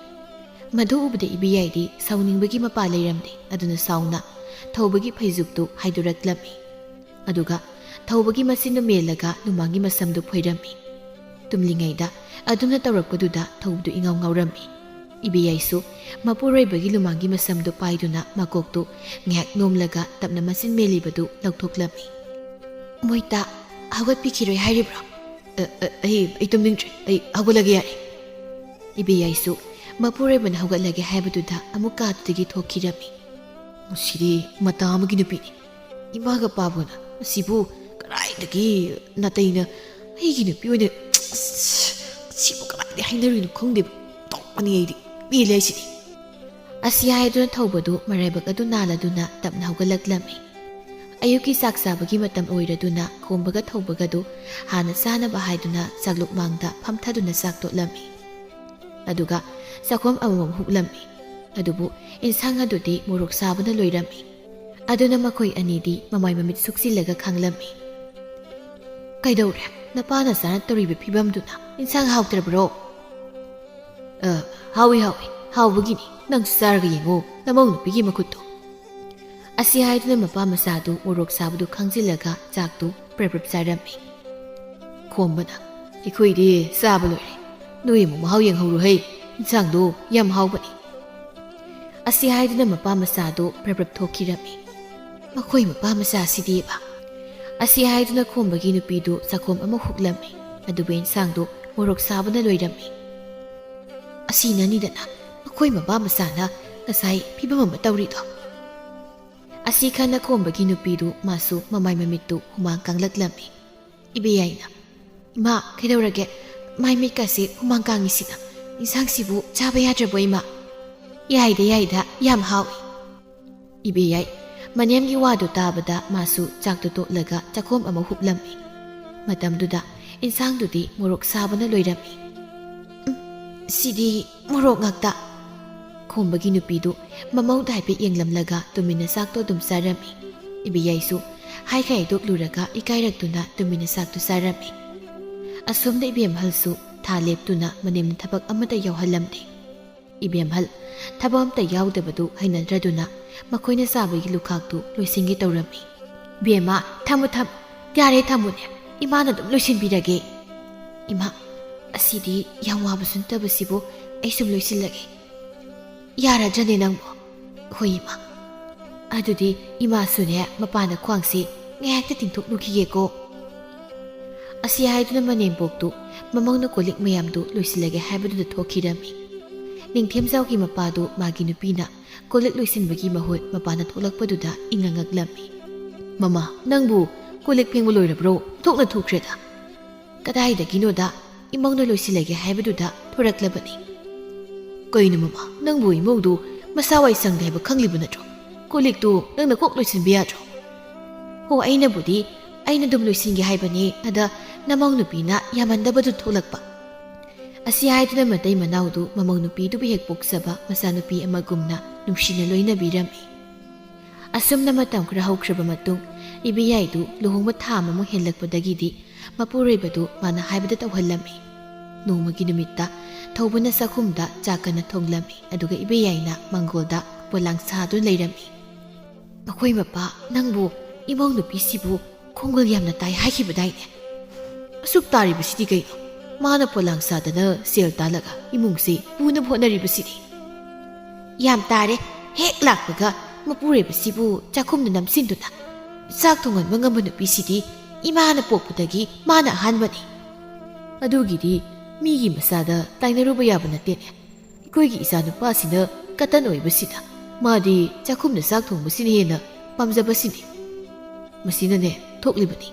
ꯃꯗꯨ ꯎꯕꯗ ꯏꯕꯦꯌꯥꯏꯗꯤ ꯁꯥꯎꯅꯤꯡꯕꯒꯤ ꯃꯄꯥ ꯂꯩꯔꯝꯗꯦ. ꯑꯗꯨꯅ ꯁꯥꯎꯅ ꯊꯧꯕꯒꯤ ꯐꯩꯖꯨꯞꯇꯨ ꯍꯥꯏꯗꯣꯔꯛꯂꯝꯃꯤ. ꯑꯗꯨꯒ ꯊꯧꯕꯒꯤ ꯃꯆꯤꯟꯗꯨ ꯃꯦꯜꯂꯒ ꯂꯨꯃꯥꯡꯒꯤ ꯃꯁꯝꯗꯨ ꯐꯣꯏꯔꯝꯃꯤ. ꯇꯨꯝꯂꯤꯉꯩꯗ ꯑꯗꯨꯝꯅ ꯇꯧꯔꯛꯄꯗꯨꯗ ꯊꯧꯕꯗꯨ ꯏꯉꯥꯎ ꯉꯥꯎꯔꯝꯃꯤ. ꯏꯕꯦꯌꯥꯏꯁꯨ ꯃꯄꯨꯔꯣꯏꯕꯒꯤ ꯂꯨꯃꯥꯡꯒꯤ ꯃꯁꯝꯗꯨ ꯄꯥꯏꯗꯨꯅ ꯃꯀꯣꯛꯇꯨ ꯉꯥꯏꯍꯥꯛ ꯅꯣꯝꯂꯒ ꯇꯞꯅ ꯃꯆꯤꯟ ꯃꯦꯜꯂꯤꯕꯗꯨ ꯂꯧꯊꯣꯛꯂꯝꯃꯤ. ꯃꯣꯏꯇꯥ, ꯍꯧꯒꯠꯄꯤꯈꯤꯔꯣꯏ ꯍꯥꯏꯔꯤꯕ꯭ꯔꯣ? ꯑꯩ ꯇꯨꯝꯅꯤꯡꯗ꯭ꯔꯦ, ꯑꯩ ꯍꯧꯒꯠꯂꯒꯦ ꯌꯥꯔꯦ. ꯏꯕꯦꯌꯥꯏꯁꯨ ꯃꯄꯨꯔꯣꯏꯕꯅ ꯍꯧꯒꯠꯂꯒꯦ ꯍꯥꯏꯕꯗꯨꯗ ꯑꯃꯨꯛ ꯀꯥꯗꯨꯗꯒꯤ ꯊꯣꯛꯈꯤꯔꯝꯃꯤ. ꯃꯁꯤꯗꯤ ꯃꯇꯥ ꯑꯃꯒꯤ ꯅꯨꯄꯤꯅꯤ. ꯏꯃꯥꯒ ꯄꯥꯕꯨꯅ ꯃꯁꯤꯕꯨ ꯀꯔꯥꯏꯗꯒꯤ ꯅꯥꯇꯩꯅ ꯑꯩꯒꯤ ꯅꯨꯄꯤ ꯑꯣꯏꯅ ꯁꯤꯕꯨ ꯀꯔꯥꯏꯗꯒꯤ ꯍꯥꯏꯅꯔꯤꯅꯣ ꯈꯪꯗꯦꯕ. ꯇꯧꯕꯅꯤ ꯑꯩꯗꯤ ꯄꯦꯜꯂꯦ ꯍꯥꯏꯁꯤꯗꯤ. ꯑꯁꯤ ꯍꯥꯏꯗꯨꯅ ꯊꯧꯕꯗꯨ ꯃꯔꯥꯏꯕꯛ ꯑꯗꯨ ꯅꯥꯜꯂꯗꯨꯅ ꯇꯞꯅ ꯍꯧꯒꯠꯂꯛꯂꯝꯃꯤ. ꯑꯌꯨꯛꯀꯤ ꯆꯥꯛ ꯆꯥꯕꯒꯤ ꯃꯇꯝ ꯑꯣꯏꯔꯗꯨꯅ ꯈꯣꯝꯕꯒ ꯊꯧꯕꯒꯗꯨ ꯍꯥꯟꯅ ꯆꯥꯅꯕ ꯍꯥꯏꯗꯨꯅ ꯆꯥꯛꯂꯨꯛ ꯃꯥꯡꯗ ꯐꯝꯊꯗꯨꯅ ꯆꯥꯛ ꯇꯣꯠꯂꯝꯃꯤ. ꯑꯗꯨꯒ ꯆꯥꯛꯈꯣꯝ ꯑꯃꯃꯝ ꯍꯨꯛꯂꯝꯃꯤ. ꯑꯗꯨꯕꯨ ꯏꯟꯁꯥꯡ ꯑꯗꯨꯗꯤ ꯃꯣꯔꯣꯛ ꯁꯥꯕꯅ ꯂꯣꯏꯔꯝꯃꯤ. ꯑꯗꯨꯅ ꯃꯈꯣꯏ ꯑꯅꯤꯗꯤ ꯃꯃꯥꯏ ꯃꯃꯤꯠ ꯁꯨꯛꯆꯤꯜꯂꯒ ꯈꯥꯡꯂꯝꯃꯤ. ꯀꯩꯗꯧꯔꯦ? ꯅꯄꯥꯅ ꯆꯥꯅ ꯇꯧꯔꯤꯕ ꯐꯤꯕꯝꯗꯨꯅ ꯏꯟꯁꯥꯡ ꯍꯥꯎꯇ꯭ꯔꯕ꯭ꯔꯣ? ꯍꯥꯎꯏ, ꯍꯥꯎꯕꯒꯤꯅꯤ. ꯅꯪꯁꯨ ꯆꯥꯔꯒ ꯌꯦꯡꯉꯣ ꯅꯃꯧ ꯅꯨꯄꯤꯒꯤ ꯃꯈꯨꯠꯇꯣ. ꯑꯁꯤ ꯍꯥꯏꯗꯨꯅ ꯃꯄꯥ ꯃꯆꯥꯗꯨ ꯃꯣꯔꯣꯛ ꯁꯥꯕꯗꯨ ꯈꯪꯖꯤꯜꯂꯒ ꯆꯥꯛꯇꯨ ꯄ꯭ꯔꯞ ꯆꯥꯔꯝꯃꯤ. ꯈꯣꯝꯕꯅ, ꯑꯩꯈꯣꯏꯗꯤ ꯆꯥꯕ ꯂꯣꯏꯔꯦ. ꯅꯣꯏ ꯑꯃꯨꯛ ꯃꯍꯥꯎ ꯌꯦꯡꯍꯧꯔꯣ. ꯏꯟꯁꯥꯡꯗꯣ ꯌꯥꯝ ꯍꯥꯎꯕꯅꯤ. ꯑꯁꯤ ꯍꯥꯏꯗꯨꯅ ꯃꯄꯥ ꯃꯆꯥꯗꯨ ꯄ꯭ꯔꯞ ꯊꯣꯛꯈꯤꯔꯝꯃꯤ. ꯃꯈꯣꯏ ꯃꯄꯥ ꯃꯆꯥꯁꯤꯗꯤꯕ. ꯑꯁꯤ ꯍꯥꯏꯗꯨꯅ ꯈꯣꯝꯕꯒꯤ ꯅꯨꯄꯤꯗꯨ ꯆꯥꯛꯈꯣꯝ ꯑꯃ ꯍꯨꯛꯂꯝꯃꯤ. ꯑꯗꯨꯕꯨ ꯏꯟꯁꯥꯡꯗꯨ ꯃꯣꯔꯣꯛ ꯁꯥꯕꯅ ꯂꯣꯏꯔꯝꯃꯤ. ꯑꯁꯤꯅꯅꯤꯗꯅ ꯃꯈꯣꯏ ꯃꯄꯥ ꯃꯆꯥꯅ ꯉꯁꯥꯏ ꯐꯤꯕꯝ ꯑꯃ ꯇꯧꯔꯤꯗꯣ. ꯑꯁꯤ ꯈꯟꯅ ꯈꯣꯝꯕꯒꯤ ꯅꯨꯄꯤꯗꯨ ꯃꯥꯁꯨ ꯃꯃꯥꯏ ꯃꯃꯤꯠꯇꯨ ꯍꯨꯃꯥꯡ ꯀꯥꯡꯂꯛꯂꯝꯃꯤ. ꯏꯕꯦꯌꯥꯏꯅ, ꯏꯃꯥ ꯀꯩꯗꯧꯔꯒꯦ? ꯃꯥꯏ ꯃꯤꯠꯀꯁꯤ ꯍꯨꯃꯥꯡ ꯀꯥꯡꯉꯤꯁꯤꯅ. ꯏꯟꯁꯥꯡꯁꯤꯕꯨ ꯆꯥꯕ ꯌꯥꯗ꯭ꯔꯕꯣ ꯏꯃꯥ? ꯌꯥꯏꯗ, ꯌꯥꯝ ꯍꯥꯎꯏ. ꯏꯕꯦꯌꯥꯏ ꯃꯅꯦꯝꯒꯤ ꯋꯥꯗꯨ ꯇꯥꯕꯗ ꯃꯥꯁꯨ ꯆꯥꯛꯇꯨ ꯇꯣꯠꯂꯒ ꯆꯥꯛꯈꯣꯝ ꯑꯃ ꯍꯨꯞꯂꯝꯃꯤ. ꯃꯇꯝꯗꯨꯗ ꯏꯟꯁꯥꯡꯗꯨꯗꯤ ꯃꯣꯔꯣꯛ ꯁꯥꯕꯅ ꯂꯣꯏꯔꯝꯃꯤ. ꯁꯤꯗꯤ ꯃꯣꯔꯣꯛ ꯉꯥꯛꯇ. ꯈꯣꯝꯕꯒꯤ ꯅꯨꯄꯤꯗꯨ ꯃꯃꯧꯗ ꯍꯥꯏꯐꯦꯠ ꯌꯦꯡꯂꯝꯂꯒ ꯇꯨꯃꯤꯟꯅ ꯆꯥꯛꯇꯣ ꯑꯗꯨꯝ ꯆꯥꯔꯝꯃꯤ. ꯏꯕꯦꯌꯥꯏꯁꯨ ꯍꯥꯏꯈꯥꯏ ꯍꯥꯏꯗꯣꯛꯂꯨꯔꯒ ꯏꯀꯥꯏꯔꯛꯇꯨꯅ ꯇꯨꯃꯤꯟꯅ ꯆꯥꯛꯇꯨ ꯆꯥꯔꯝꯃꯤ. ꯑꯁꯣꯝꯗ ꯏꯕꯦꯝꯍꯜꯁꯨ ꯊꯥ ꯂꯦꯞꯇꯨꯅ ꯃꯅꯦꯝꯅ ꯊꯕꯛ ꯑꯃꯠꯇ ꯌꯥꯎꯍꯜꯂꯝꯗꯦ. ꯏꯕꯦꯝꯍꯜ ꯊꯕꯛ ꯑꯃꯠꯇ ꯌꯥꯎꯗꯕꯗꯨ ꯍꯩꯅꯗ꯭ꯔꯗꯨꯅ ꯃꯈꯣꯏꯅ ꯆꯥꯕꯒꯤ ꯂꯨꯈꯥꯛꯇꯨ ꯂꯣꯏꯁꯤꯟꯒꯦ ꯇꯧꯔꯝꯃꯤ. ꯕꯦꯝꯃ, ꯊꯝꯃꯨ. ꯌꯥꯔꯦ, ꯊꯝꯃꯨꯅꯦ. ꯏꯃꯥꯅ ꯑꯗꯨꯝ ꯂꯣꯏꯁꯤꯟꯕꯤꯔꯒꯦ. ꯏꯃꯥ, ꯑꯁꯤꯗꯤ ꯌꯥꯝ ꯋꯥꯕꯁꯨ ꯅꯠꯇꯕꯁꯤꯕꯨ ꯑꯩ ꯁꯨꯝ ꯂꯣꯏꯁꯤꯜꯂꯒꯦ. ꯌꯥꯔꯗ꯭ꯔꯅꯦ ꯅꯪꯕꯨ? ꯍꯣꯏ ꯏꯃꯥ. ꯑꯗꯨꯗꯤ ꯏꯃꯥꯁꯨꯅꯦ ꯃꯄꯥꯟꯗ ꯈ꯭ꯋꯥꯡꯁꯤ ꯉꯥꯏꯍꯥꯛꯇ ꯇꯤꯡꯊꯣꯛꯂꯨꯈꯤꯒꯦꯀꯣ. ꯑꯁꯤ ꯍꯥꯏꯗꯨꯅ ꯃꯅꯦꯝꯕꯣꯛꯇꯨ ꯃꯃꯧꯅ ꯀꯣꯜꯂꯤꯛ ꯃꯌꯥꯝꯗꯨ ꯂꯣꯏꯁꯤꯜꯂꯒꯦ ꯍꯥꯏꯕꯗꯨꯗ ꯊꯣꯛꯈꯤꯔꯝꯃꯤ. ꯅꯤꯡꯊꯦꯝꯖꯥꯎꯒꯤ ꯃꯄꯥꯗꯨ ꯃꯥꯒꯤ ꯅꯨꯄꯤꯅ ꯀꯣꯜꯂꯤꯛ ꯂꯣꯏꯁꯤꯟꯕꯒꯤ ꯃꯍꯨꯠ ꯃꯄꯥꯅ ꯊꯣꯛꯂꯛꯄꯗꯨꯗ ꯏꯪꯉꯛꯂꯝꯃꯤ. ꯃꯃꯥ, ꯅꯪꯕꯨ ꯀꯣꯜꯂꯤꯛ ꯐꯦꯡꯕ ꯂꯣꯏꯔꯕ꯭ꯔꯣ? ꯊꯣꯛꯅ ꯊꯣꯛꯈ꯭ꯔꯦꯗ. ꯀꯗꯥꯏꯗꯒꯤꯅꯣꯗ, ꯏꯃꯧꯅ ꯂꯣꯏꯁꯤꯜꯂꯒꯦ ꯍꯥꯏꯕꯗꯨꯗ ꯊꯣꯔꯛꯂꯕꯅꯤ. ꯀꯩꯅꯣ ꯃꯃꯥ, ꯅꯪꯕꯨ ꯏꯃꯧꯗꯨ ꯃꯁꯥꯋꯥꯏ ꯁꯪꯗꯦ ꯍꯥꯏꯕ ꯈꯪꯂꯤꯕ ꯅꯠꯇ꯭ꯔꯣ? ꯀꯣꯜꯂꯤꯛꯇꯨ ꯅꯪꯅ ꯀꯣꯛ ꯂꯣꯏꯁꯤꯟꯕ ꯌꯥꯗ꯭ꯔꯣ? ꯍꯣ, ꯑꯩꯅ ꯑꯗꯨꯝ ꯂꯣꯏꯁꯤꯟꯒꯦ ꯍꯥꯏꯕꯅꯤ. ꯑꯗ ꯅꯃꯧ ꯅꯨꯄꯤꯅ ꯌꯥꯝꯃꯟꯗꯕꯗꯨ ꯊꯣꯛꯂꯛꯄ. ꯑꯁꯤ ꯍꯥꯏꯗꯨꯅ ꯃꯇꯩ ꯃꯅꯥꯎꯗꯨ ꯃꯃꯧ ꯅꯨꯄꯤꯗꯨꯕꯨ ꯍꯦꯛ ꯄꯣꯛꯆꯕ ꯃꯆꯥꯅꯨꯄꯤ ꯑꯃꯒꯨꯝꯅ ꯅꯨꯡꯁꯤꯅ ꯂꯣꯏꯅꯕꯤꯔꯝꯃꯤ. ꯑꯁꯨꯝꯅ ꯃꯇꯝ ꯈꯔ ꯍꯧꯈ꯭ꯔꯕ ꯃꯇꯨꯡ ꯏꯕꯦꯌꯥꯏꯗꯨ ꯂꯨꯍꯣꯡꯕ ꯊꯥ ꯑꯃꯃꯨꯛ ꯍꯦꯜꯂꯛꯄꯗꯒꯤꯗꯤ ꯃꯄꯨꯔꯣꯏꯕꯗꯨ ꯃꯥꯅ ꯍꯥꯏꯕꯗ ꯇꯧꯍꯜꯂꯝꯃꯤ꯫ ꯅꯣꯡꯃꯒꯤ ꯅꯨꯃꯤꯠꯇ ꯊꯧꯕꯅ ꯆꯥꯛꯈꯨꯝꯗ ꯆꯥꯛ ꯀꯟꯅ ꯊꯣꯡꯂꯝꯃꯤ, ꯑꯗꯨꯒ ꯏꯕꯦꯌꯥꯏꯅ ꯃꯪꯒꯣꯜꯗ ꯄꯣꯂꯥꯡ ꯁꯥꯗꯨꯅ ꯂꯩꯔꯝꯃꯤ꯫ "ꯃꯈꯣꯏ ꯃꯄꯥ, ꯅꯪꯕꯨ ꯏꯃꯧ ꯅꯨꯄꯤꯁꯤꯕꯨ ꯈꯣꯡꯒꯨꯜ ꯌꯥꯝꯅ ꯇꯥꯏ ꯍꯥꯏꯈꯤꯕꯗꯥꯏꯅꯦ? ꯑꯁꯨꯛ ꯇꯥꯔꯤꯕꯁꯤꯗꯤ ꯀꯩꯅꯣ? ꯃꯥꯅ ꯄꯣꯂꯥꯡ ꯁꯥꯗꯅ ꯁꯦꯜ ꯇꯥꯜꯂꯒ ꯏꯃꯨꯡꯁꯤ ꯄꯨꯅꯕ ꯍꯣꯠꯅꯔꯤꯕꯁꯤꯗꯤ꯫ ꯌꯥꯝ ꯇꯥꯔꯦ, ꯍꯦꯛ ꯂꯥꯛꯄꯒ ꯃꯄꯨꯔꯣꯏꯕꯁꯤꯕꯨ ꯆꯥꯛꯈꯨꯝꯗ ꯅꯝꯁꯤꯟꯗꯨꯅ ꯆꯥꯛ ꯊꯣꯡꯍꯟꯕ ꯉꯝꯕ ꯅꯨꯄꯤꯁꯤꯗꯤ ꯏꯃꯥꯅ ꯄꯣꯛꯄꯗꯒꯤ ꯃꯥꯅ ꯑꯍꯥꯟꯕꯅꯤ꯫ ꯑꯗꯨꯒꯤꯗꯤ ꯃꯤꯒꯤ ꯃꯆꯥꯗ ꯇꯥꯏꯅꯔꯨꯕ ꯌꯥꯕ ꯅꯠꯇꯦꯅꯦ꯫ ꯑꯩꯈꯣꯏꯒꯤ ꯏꯆꯥꯅꯨꯄꯥꯁꯤꯅ ꯀꯇꯟ ꯑꯣꯏꯕꯁꯤꯗ ꯃꯥꯗꯤ ꯆꯥꯛꯈꯨꯝꯗ ꯆꯥꯛ ꯊꯣꯡꯕꯁꯤꯅ ꯍꯦꯟꯅ ꯄꯥꯝꯖꯕꯁꯤꯅꯤ꯫ ꯃꯁꯤꯅꯅꯦ ꯊꯣꯛꯂꯤꯕꯅꯤ"꯫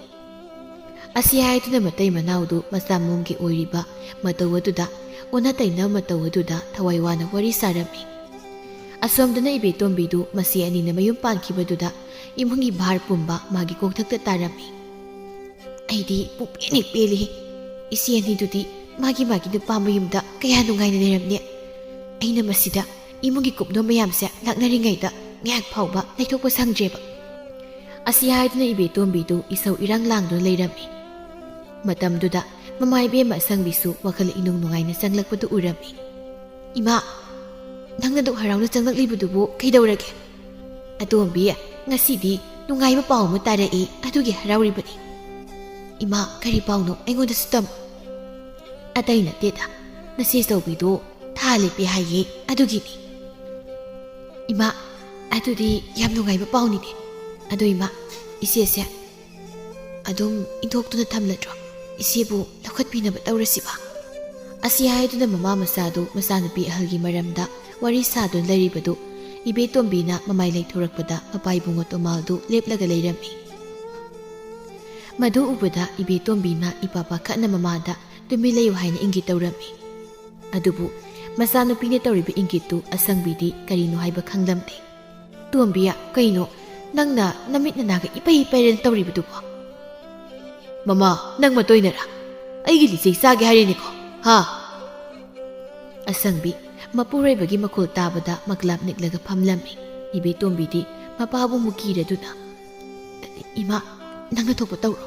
ꯑꯁꯤ ꯍꯥꯏꯗꯨꯅ ꯃꯇꯩ ꯃꯅꯥꯎꯗꯨ ꯃꯆꯥ ꯃꯑꯣꯡꯒꯤ ꯑꯣꯏꯔꯤꯕ ꯃꯇꯧ ꯑꯗꯨꯗ ꯑꯣꯟꯅ ꯇꯩꯅꯕ ꯃꯇꯧ ꯑꯗꯨꯗ ꯊꯋꯥꯏ ꯋꯥꯅ ꯋꯥꯔꯤ ꯁꯥꯔꯝꯃꯤ꯫ ꯑꯁꯣꯝꯗꯅ ꯏꯕꯦꯇꯣꯝꯕꯤꯗꯨ ꯃꯆꯦ ꯑꯅꯤꯅ ꯃꯌꯨꯝ ꯄꯥꯟꯈꯤꯕꯗꯨꯗ ꯏꯃꯨꯡꯒꯤ ꯚꯥꯔ ꯄꯨꯝꯕ ꯃꯥꯒꯤ ꯀꯣꯛꯊꯛꯇ ꯇꯥꯔꯝꯃꯤ꯫ "ꯑꯩꯗꯤ ꯄꯨꯛꯄꯦꯟ ꯍꯦꯛ ꯄꯦꯜꯂꯤ꯫ ꯏꯆꯦ ꯑꯅꯤꯗꯨꯗꯤ ꯃꯥꯒꯤ ꯅꯨꯄꯥ ꯃꯌꯨꯝꯗ ꯀꯌꯥ ꯅꯨꯡꯉꯥꯏꯅ ꯂꯩꯔꯝꯅꯤ꯫ ꯑꯩꯅ ꯃꯁꯤꯗ ꯏꯃꯨꯡꯒꯤ ꯀꯨꯞꯅꯣꯝ ꯃꯌꯥꯝꯁꯦ ꯂꯥꯛꯅꯔꯤꯉꯩꯗ ꯉꯥꯏꯍꯥꯛ ꯐꯥꯎꯕ ꯂꯩꯊꯣꯛꯄ ꯁꯪꯗ꯭ꯔꯦꯕ"꯫ ꯑꯁꯤ ꯍꯥꯏꯗꯨꯅ ꯏꯕꯦꯇꯣꯝꯕꯤꯗꯨ ꯏꯁꯧ ꯏꯔꯥꯡ ꯂꯥꯡꯗꯨꯅ ꯂꯩꯔꯝꯃꯤ꯫ ꯃꯇꯝꯗꯨꯗ ꯃꯃꯥ ꯏꯕꯦꯝꯃ ꯑꯁꯪꯕꯤꯁꯨ ꯋꯥꯈꯜ ꯏꯅꯨꯡ ꯅꯨꯡꯉꯥꯏꯅ ꯆꯪꯂꯛꯄꯗꯨ ꯎꯔꯝꯃꯤ꯫ "ꯏꯃꯥ, ꯅꯪꯅ ꯗꯨꯛ ꯍꯔꯥꯎꯅ ꯆꯪꯂꯛꯂꯤꯕꯗꯨꯕꯨ ꯀꯩꯗꯧꯔꯒꯦ?" "ꯑꯇꯣꯝꯕꯤ, ꯉꯁꯤꯗꯤ ꯅꯨꯡꯉꯥꯏꯕ ꯄꯥꯎ ꯑꯃ ꯇꯥꯔꯛꯏ, ꯑꯗꯨꯒꯤ ꯍꯔꯥꯎꯔꯤꯕꯅꯤ"꯫ "ꯏꯃꯥ, ꯀꯔꯤ ꯄꯥꯎꯅꯣ? ꯑꯩꯉꯣꯟꯗꯁꯨ ꯇꯝꯃꯨ"꯫ "ꯑꯇꯩ ꯅꯠꯇꯦꯗ, ꯅꯆꯦ ꯆꯧꯕꯤꯗꯣ ꯊꯥ ꯂꯦꯞꯄꯦ ꯍꯥꯏꯌꯦ, ꯑꯗꯨꯒꯤꯅꯤ"꯫ "ꯏꯃꯥ, ꯑꯗꯨꯗꯤ ꯌꯥꯝ ꯅꯨꯡꯉꯥꯏꯕ ꯄꯥꯎꯅꯤꯅꯦ꯫ ꯑꯗꯣ ꯏꯃꯥ, ꯏꯆꯦꯁꯦ ꯑꯗꯨꯝ ꯏꯟꯊꯣꯛꯇꯨꯅ ꯊꯝꯂꯗ꯭ꯔꯣ? ꯏꯆꯦꯕꯨ ꯂꯧꯈꯠꯄꯤꯅꯕ ꯇꯧꯔꯁꯤꯕ"꯫ ꯑꯁꯤ ꯍꯥꯏꯗꯨꯅ ꯃꯃꯥ ꯃꯆꯥꯗꯨ ꯃꯆꯥꯅꯨꯄꯤ ꯑꯍꯜꯒꯤ ꯃꯔꯝꯗ ꯋꯥꯔꯤ ꯁꯥꯗꯨꯅ ꯂꯩꯔꯤꯕꯗꯨ ꯏꯕꯦꯇꯣꯝꯕꯤꯅ ꯃꯃꯥꯏ ꯂꯩꯊꯣꯔꯛꯄꯗ ꯃꯄꯥ ꯏꯕꯨꯡꯉꯣ ꯇꯣꯃꯥꯜꯗꯨ ꯂꯦꯞꯂꯒ ꯂꯩꯔꯝꯃꯤ꯫ ꯃꯗꯨ ꯎꯕꯗ ꯏꯕꯦꯇꯣꯝꯕꯤꯅ ꯏꯄꯥ ꯄꯥꯈꯠꯅ ꯃꯃꯥꯗ ꯇꯨꯃꯤꯟ ꯂꯩꯌꯨ ꯍꯥꯏꯅ ꯏꯪꯒꯤꯠ ꯇꯧꯔꯝꯃꯤ꯫ ꯑꯗꯨꯕꯨ ꯃꯆꯥꯅꯨꯄꯤꯅ ꯇꯧꯔꯤꯕ ꯏꯪꯒꯤꯠꯇꯨ ꯑꯁꯪꯕꯤꯗꯤ ꯀꯔꯤꯅꯣ ꯍꯥꯏꯕ ꯈꯪꯂꯝꯗꯦ꯫ "ꯇꯣꯝꯕꯤ, ꯀꯩꯅꯣ ꯅꯪꯅ ꯅꯃꯤꯠ ꯅꯅꯥꯒ ꯏꯄꯩ ꯄꯩꯔꯅ ꯇꯧꯔꯤꯕꯗꯨꯕꯣ"꯫ "ꯃꯃꯥ, ꯅꯪ ꯃꯇꯣꯏꯅꯔꯥ? ꯑꯩꯒꯤ ꯂꯤꯆꯩ ꯆꯥꯒꯦ ꯍꯥꯏꯔꯤꯅꯤꯀꯣ, ꯍꯥ"꯫ ꯑꯁꯪꯕꯤ ꯃꯄꯨꯔꯣꯏꯕꯒꯤ ꯃꯈꯣꯜ ꯇꯥꯕꯗ ꯃꯛꯂꯥꯞ ꯅꯤꯛꯂꯒ ꯐꯝꯂꯝꯃꯤ꯫ ꯏꯕꯦꯇꯣꯝꯕꯤꯗꯤ ꯃꯄꯥꯕꯨ ꯑꯃꯨꯛ ꯀꯤꯔꯗꯨꯅ "ꯏꯃꯥ, ꯅꯪꯅ ꯊꯣꯛꯄ ꯇꯧꯔꯣ"꯫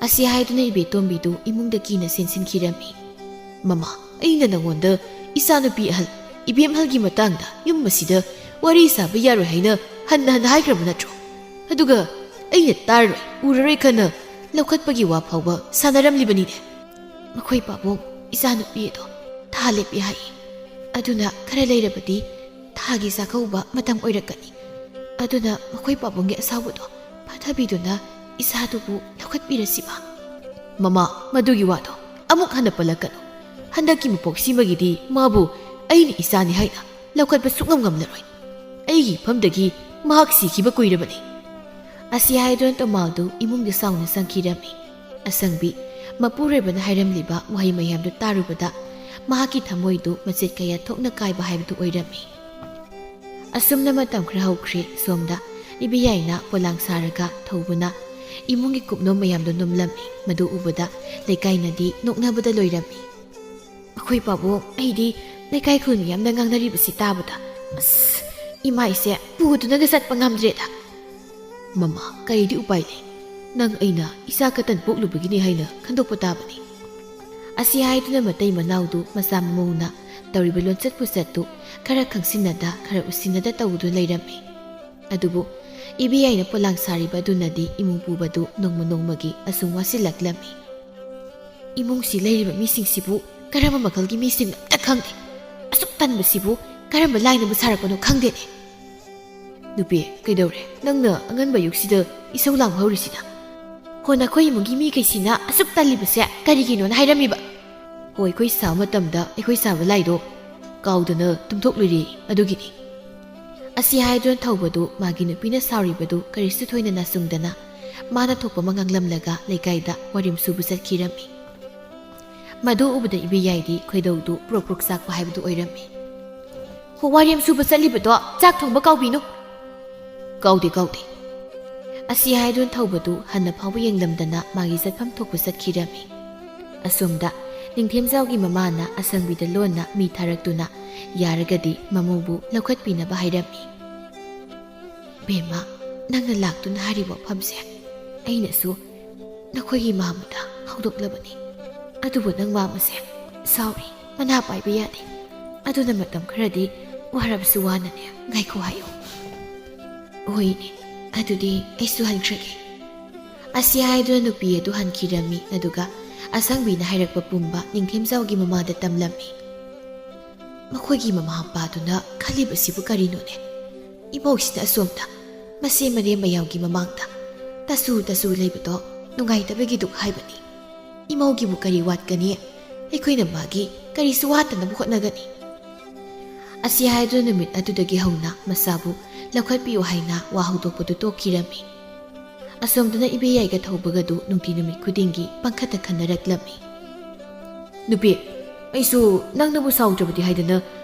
ꯑꯁꯤ ꯍꯥꯏꯗꯨꯅ ꯏꯕꯦꯇꯣꯝꯕꯤꯗꯨ ꯏꯃꯨꯡꯗ ꯀꯤꯅ ꯆꯦꯟꯁꯤꯟꯈꯤꯔꯝꯃꯤ꯫ "ꯃꯃꯥ, ꯑꯩꯅ ꯅꯉꯣꯟꯗ ꯏꯆꯥꯅꯨꯄꯤ ꯑꯍꯜ ꯏꯕꯦꯝꯍꯜꯒꯤ ꯃꯇꯥꯡꯗ ꯌꯨꯝ ꯑꯁꯤꯗ ꯋꯥꯔꯤ ꯁꯥꯕ ꯌꯥꯔꯣꯏ ꯍꯥꯏꯅ ꯍꯟꯅ ꯍꯥꯏꯈ꯭ꯔꯕ ꯅꯠꯇ꯭ꯔꯣ? ꯑꯗꯨꯒ ꯑꯩꯅ ꯇꯥꯔꯔꯣꯏ ꯎꯔꯔꯣꯏ ꯈꯟꯅ ꯂꯧꯈꯠꯄꯒꯤ ꯋꯥ ꯐꯥꯎꯕ ꯁꯥꯟꯅꯔꯝꯂꯤꯕꯅꯤꯅꯦ꯫ ꯃꯈꯣꯏ ꯄꯥꯕꯨꯡ ꯏꯆꯥꯅꯨꯄꯤ ꯑꯗꯣ ꯊꯥ ꯂꯦꯞꯄꯦ ꯍꯥꯏꯌꯦ, ꯑꯗꯨꯅ ꯈꯔ ꯂꯩꯔꯕꯗꯤ ꯊꯥꯒꯤ ꯆꯥꯛꯀꯧꯕ ꯃꯇꯝ ꯑꯣꯏꯔꯛꯀꯅꯤ꯫ ꯑꯗꯨꯅ ꯃꯈꯣꯏ ꯄꯥꯕꯨꯡꯒꯤ ꯑꯁꯥꯎꯕꯗꯣ ꯐꯥꯊꯕꯤꯗꯨꯅ ꯏꯆꯥꯗꯨꯕꯨ ꯂꯧꯈꯠꯄꯤꯔꯁꯤꯕ"꯫ "ꯃꯃꯥ, ꯃꯗꯨꯒꯤ ꯋꯥꯗꯣ ꯑꯃꯨꯛ ꯍꯟꯅ ꯄꯜꯂꯛꯀꯅꯨ꯫ ꯍꯟꯗꯛꯀꯤ ꯃꯄꯣꯛꯁꯤꯃꯒꯤꯗꯤ ꯃꯥꯕꯨ ꯑꯩꯅ ꯏꯆꯥꯅꯤ ꯍꯥꯏꯅ ꯂꯧꯈꯠꯄ ꯁꯨꯛꯉꯝ ꯉꯝꯂꯔꯣꯏ꯫ ꯑꯩꯒꯤ ꯏꯐꯝꯗꯒꯤ ꯃꯍꯥꯛ ꯁꯤꯈꯤꯕ ꯀꯨꯏꯔꯕꯅꯤ"꯫ ꯑꯁꯤ ꯍꯥꯏꯗꯨꯅ ꯇꯣꯃꯥꯜꯗꯨ ꯏꯃꯨꯡꯗ ꯆꯥꯎꯅ ꯆꯪꯈꯤꯔꯝꯃꯤ꯫ ꯑꯁꯪꯕꯤ ꯃꯄꯨꯔꯣꯏꯕꯅ ꯍꯥꯏꯔꯝꯂꯤꯕ ꯋꯥꯍꯩ ꯃꯌꯥꯝꯗꯨ ꯇꯥꯔꯨꯕꯗ ꯃꯍꯥꯛꯀꯤ ꯊꯃꯣꯏꯗꯨ ꯃꯆꯦꯠ ꯀꯌꯥ ꯊꯣꯛꯅ ꯀꯥꯏꯕ ꯍꯥꯏꯕꯗꯨ ꯑꯣꯏꯔꯝꯃꯤ꯫ ꯑꯁꯨꯝꯅ ꯃꯇꯝ ꯈꯔ ꯍꯧꯈ꯭ꯔꯦ꯫ ꯁꯣꯝꯗ ꯏꯕꯦꯌꯥꯏꯅ ꯄꯣꯂꯥꯡ ꯁꯥꯔꯒ ꯊꯧꯕꯅ ꯏꯃꯨꯡꯒꯤ ꯀꯨꯞꯅꯣꯝ ꯃꯌꯥꯝꯗꯨ ꯅꯨꯝꯂꯝꯃꯤ꯫ ꯃꯗꯨ ꯎꯕꯗ ꯂꯩꯀꯥꯏꯅꯗꯤ ꯅꯣꯛꯅꯕꯗ ꯂꯣꯏꯔꯝꯃꯤ꯫ "ꯑꯩꯈꯣꯏ ꯄꯥꯕꯨꯡ, ꯑꯩꯗꯤ ꯂꯩꯀꯥꯏ ꯈꯨꯜ ꯃꯤꯌꯥꯝꯅ ꯉꯥꯡꯅꯔꯤꯕꯁꯤ ꯇꯥꯕꯗ ꯏꯃꯥꯏꯁꯦ ꯄꯨꯗꯨꯅꯒ ꯆꯠꯄ ꯉꯝꯗ꯭ꯔꯦꯗ"꯫ "ꯃꯃꯥ, ꯀꯔꯤꯗꯤ ꯎꯄꯥꯏ ꯂꯩ? ꯅꯪ ꯑꯩꯅ ꯏꯆꯥ ꯀꯇꯟ ꯄꯣꯛꯂꯨꯕꯒꯤꯅꯤ ꯍꯥꯏꯅ ꯈꯟꯗꯣꯛꯄ ꯇꯥꯕꯅꯤ"꯫ ꯑꯁꯤ ꯍꯥꯏꯗꯨꯅ ꯃꯇꯩ ꯃꯅꯥꯎꯗꯨ ꯃꯆꯥ ꯃꯃꯧꯅ ꯇꯧꯔꯤꯕ ꯂꯣꯟꯆꯠ ꯄꯨꯆꯠꯇꯨ ꯈꯔ ꯈꯪꯁꯤꯟꯅꯗ ꯈꯔ ꯎꯁꯤꯟꯅꯗ ꯇꯧꯗꯨꯅ ꯂꯩꯔꯝꯃꯤ꯫ ꯑꯗꯨꯕꯨ ꯏꯕꯦꯌꯥꯏꯅ ꯄꯣꯂꯥꯡ ꯁꯥꯔꯤꯕ ꯑꯗꯨꯅꯗꯤ ꯏꯃꯨꯡ ꯄꯨꯕꯗꯨ ꯅꯣꯡꯃ ꯅꯣꯡꯃꯒꯤ ꯑꯁꯨꯝ ꯋꯥꯁꯤꯜꯂꯛꯂꯝꯃꯤ꯫ "ꯏꯃꯨꯡꯁꯤ ꯂꯩꯔꯤꯕ ꯃꯤꯁꯤꯡꯁꯤꯕꯨ ꯀꯔꯝꯕ ꯃꯈꯜꯒꯤ ꯃꯤꯁꯤꯡꯅꯣ ꯑꯝꯇ ꯈꯪꯗꯦ꯫ ꯑꯁꯨꯛ ꯇꯟꯕꯁꯤꯕꯨ ꯀꯔꯝꯕ ꯂꯥꯏꯅꯕꯨ ꯁꯥꯔꯛꯄꯅꯣ ꯈꯪꯗꯦꯅꯦ"꯫ "ꯅꯨꯄꯤ, ꯀꯩꯗꯧꯔꯦ? ꯅꯪꯅ ꯑꯉꯟꯕ ꯑꯌꯨꯛꯁꯤꯗ ꯏꯁꯧ ꯂꯥꯡꯕ ꯍꯧꯔꯤꯁꯤꯅ"꯫ "ꯍꯣ, ꯅꯈꯣꯏ ꯏꯃꯨꯡꯒꯤ ꯃꯤꯈꯩꯁꯤꯅ ꯑꯁꯨꯛ ꯇꯜꯂꯤꯕꯁꯦ ꯀꯔꯤꯒꯤꯅꯣꯅ ꯍꯥꯏꯔꯝꯃꯤꯕ"꯫ "ꯍꯣ, ꯑꯩꯈꯣꯏ ꯁꯥꯕ ꯃꯇꯝꯗ ꯑꯩꯈꯣꯏ ꯁꯥꯕ ꯂꯥꯏꯗꯣ ꯀꯥꯎꯗꯅ ꯇꯨꯝꯊꯣꯛꯂꯨꯔꯦ, ꯑꯗꯨꯒꯤꯅꯤ"꯫ ꯑꯁꯤ ꯍꯥꯏꯗꯨꯅ ꯊꯧꯕꯗꯨ ꯃꯥꯒꯤ ꯅꯨꯄꯤꯅ ꯁꯥꯎꯔꯤꯕꯗꯨ ꯀꯔꯤꯁꯨ ꯊꯣꯏꯅ ꯅꯥꯆꯨꯡꯗꯅ ꯃꯥꯅ ꯊꯣꯛꯄ ꯑꯃ ꯉꯥꯡꯂꯝꯂꯒ ꯂꯩꯀꯥꯏꯗ ꯋꯥꯔꯦꯝ ꯁꯨꯕ ꯆꯠꯈꯤꯔꯝꯃꯤ꯫ ꯃꯗꯨ ꯎꯕꯗ ꯏꯕꯦꯌꯥꯏꯗꯤ ꯈꯣꯏꯗꯧꯗꯨ ꯄ꯭ꯔꯣꯛ ꯄ꯭ꯔꯣꯛ ꯆꯥꯛꯄ ꯍꯥꯏꯕꯗꯨ ꯑꯣꯏꯔꯝꯃꯤ꯫ "ꯍꯣ, ꯋꯥꯔꯦꯝ ꯁꯨꯕ ꯆꯠꯂꯤꯕꯗꯣ ꯆꯥꯛ ꯊꯣꯡꯕ ꯀꯥꯎꯕꯤꯅꯨ"꯫ "ꯀꯥꯎꯗꯦ ꯀꯥꯎꯗꯦ"꯫ ꯑꯁꯤ ꯍꯥꯏꯗꯨꯅ ꯊꯧꯕꯗꯨ ꯍꯟꯅ ꯐꯥꯎꯕ ꯌꯦꯡꯂꯝꯗꯅ ꯃꯥꯒꯤ ꯆꯠꯐꯝ ꯊꯣꯛꯄ ꯆꯠꯈꯤꯔꯝꯃꯤ꯫ ꯑꯁꯣꯝꯗ ꯅꯤꯡꯊꯦꯝꯖꯥꯎꯒꯤ ꯃꯃꯥꯅ ꯑꯁꯪꯕꯤꯗ ꯂꯣꯟꯅ ꯃꯤ ꯊꯥꯔꯛꯇꯨꯅ ꯌꯥꯔꯒꯗꯤ ꯃꯃꯧꯕꯨ ꯂꯧꯈꯠꯄꯤꯅꯕ ꯍꯥꯏꯔꯝꯃꯤ꯫ "ꯕꯦꯝꯃ, ꯅꯪꯅ ꯂꯥꯛꯇꯨꯅ ꯍꯥꯏꯔꯤꯕ ꯋꯥꯐꯝꯁꯦ ꯑꯩꯅꯁꯨ ꯅꯈꯣꯏꯒꯤ ꯃꯥꯃꯗ ꯍꯧꯗꯣꯛꯂꯕꯅꯤ ꯑꯗꯨꯕꯨ ꯅꯪ ꯃꯥꯃꯁꯦ ꯁꯥꯎꯔꯤ ꯃꯅꯥ ꯄꯥꯏꯕ ꯌꯥꯗꯦ ꯑꯗꯨꯅ ꯃꯇꯝ ꯈꯔꯗꯤ ꯋꯥꯔꯕꯁꯨ ꯋꯥꯅꯅꯦ ꯉꯥꯏꯈꯣ ꯍꯥꯏꯌꯣ ꯍꯣꯏꯅꯦ ꯑꯗꯨꯗꯤ ꯑꯩꯁꯨ ꯍꯟꯈ꯭ꯔꯒꯦ ꯑꯁꯤ ꯍꯥꯏꯗꯨꯅ ꯅꯨꯄꯤ ꯑꯗꯨ ꯍꯟꯈꯤꯔꯝꯃꯤ ꯑꯗꯨꯒ ꯑꯁꯪꯕꯤꯅ ꯍꯥꯏꯔꯛꯄ ꯄꯨꯝꯕ ꯅꯤꯡꯊꯦꯝꯖꯥꯎꯒꯤ ꯃꯃꯥꯗ ꯇꯝꯂꯝꯃꯤ ꯃꯈꯣꯏꯒꯤ ꯃꯃꯥ ꯃꯄꯥꯗꯨꯅ ꯈꯜꯂꯤꯕꯁꯤꯕꯨ ꯀꯔꯤꯅꯣꯅꯦ ꯏꯃꯧꯁꯤꯅ ꯑꯁꯣꯝꯗ ꯃꯁꯦ ꯃꯔꯦꯝ ꯃꯌꯥꯝꯒꯤ ꯃꯃꯥꯡꯗ ꯇꯁꯨ ꯂꯩꯕꯗꯣ ꯅꯨꯡꯉꯥꯏꯇꯕꯒꯤꯗꯨ ꯍꯥꯏꯕꯅꯤ ꯏꯃꯧꯒꯤꯕꯨ ꯀꯔꯤ ꯋꯥꯠꯀꯅꯤ ꯑꯩꯈꯣꯏꯅ ꯃꯥꯒꯤ ꯀꯔꯤꯁꯨ ꯋꯥꯠꯇꯅꯕ ꯍꯣꯠꯅꯒꯅꯤ ꯑꯁꯤ ꯍꯥꯏꯗꯨꯅ ꯅꯨꯃꯤꯠ ꯑꯗꯨꯗꯒꯤ ꯍꯧꯅ ꯃꯁꯥꯕꯨ ꯂꯧꯈꯠꯄꯤꯌꯨ ꯍꯥꯏꯅ ꯋꯥ ꯍꯧꯗꯣꯛꯄꯗꯨ ꯇꯣꯛꯈꯤꯔꯝꯃꯤ ꯑꯁꯣꯝꯗꯅ ꯏꯕꯦꯌꯥꯏꯒ ꯊꯧꯕꯒꯗꯨ ꯅꯨꯡꯇꯤ ꯅꯨꯃꯤꯠ ꯈꯨꯗꯤꯡꯒꯤ ꯄꯪꯈꯠꯇ ꯈꯟꯅꯔꯛꯂꯝꯃꯤ ꯅꯨꯄꯤ ꯑꯩꯁꯨ ꯅꯪꯅꯕꯨ ꯁꯥꯎꯗ꯭ꯔꯕꯗꯤ ꯍꯥꯏꯗꯅ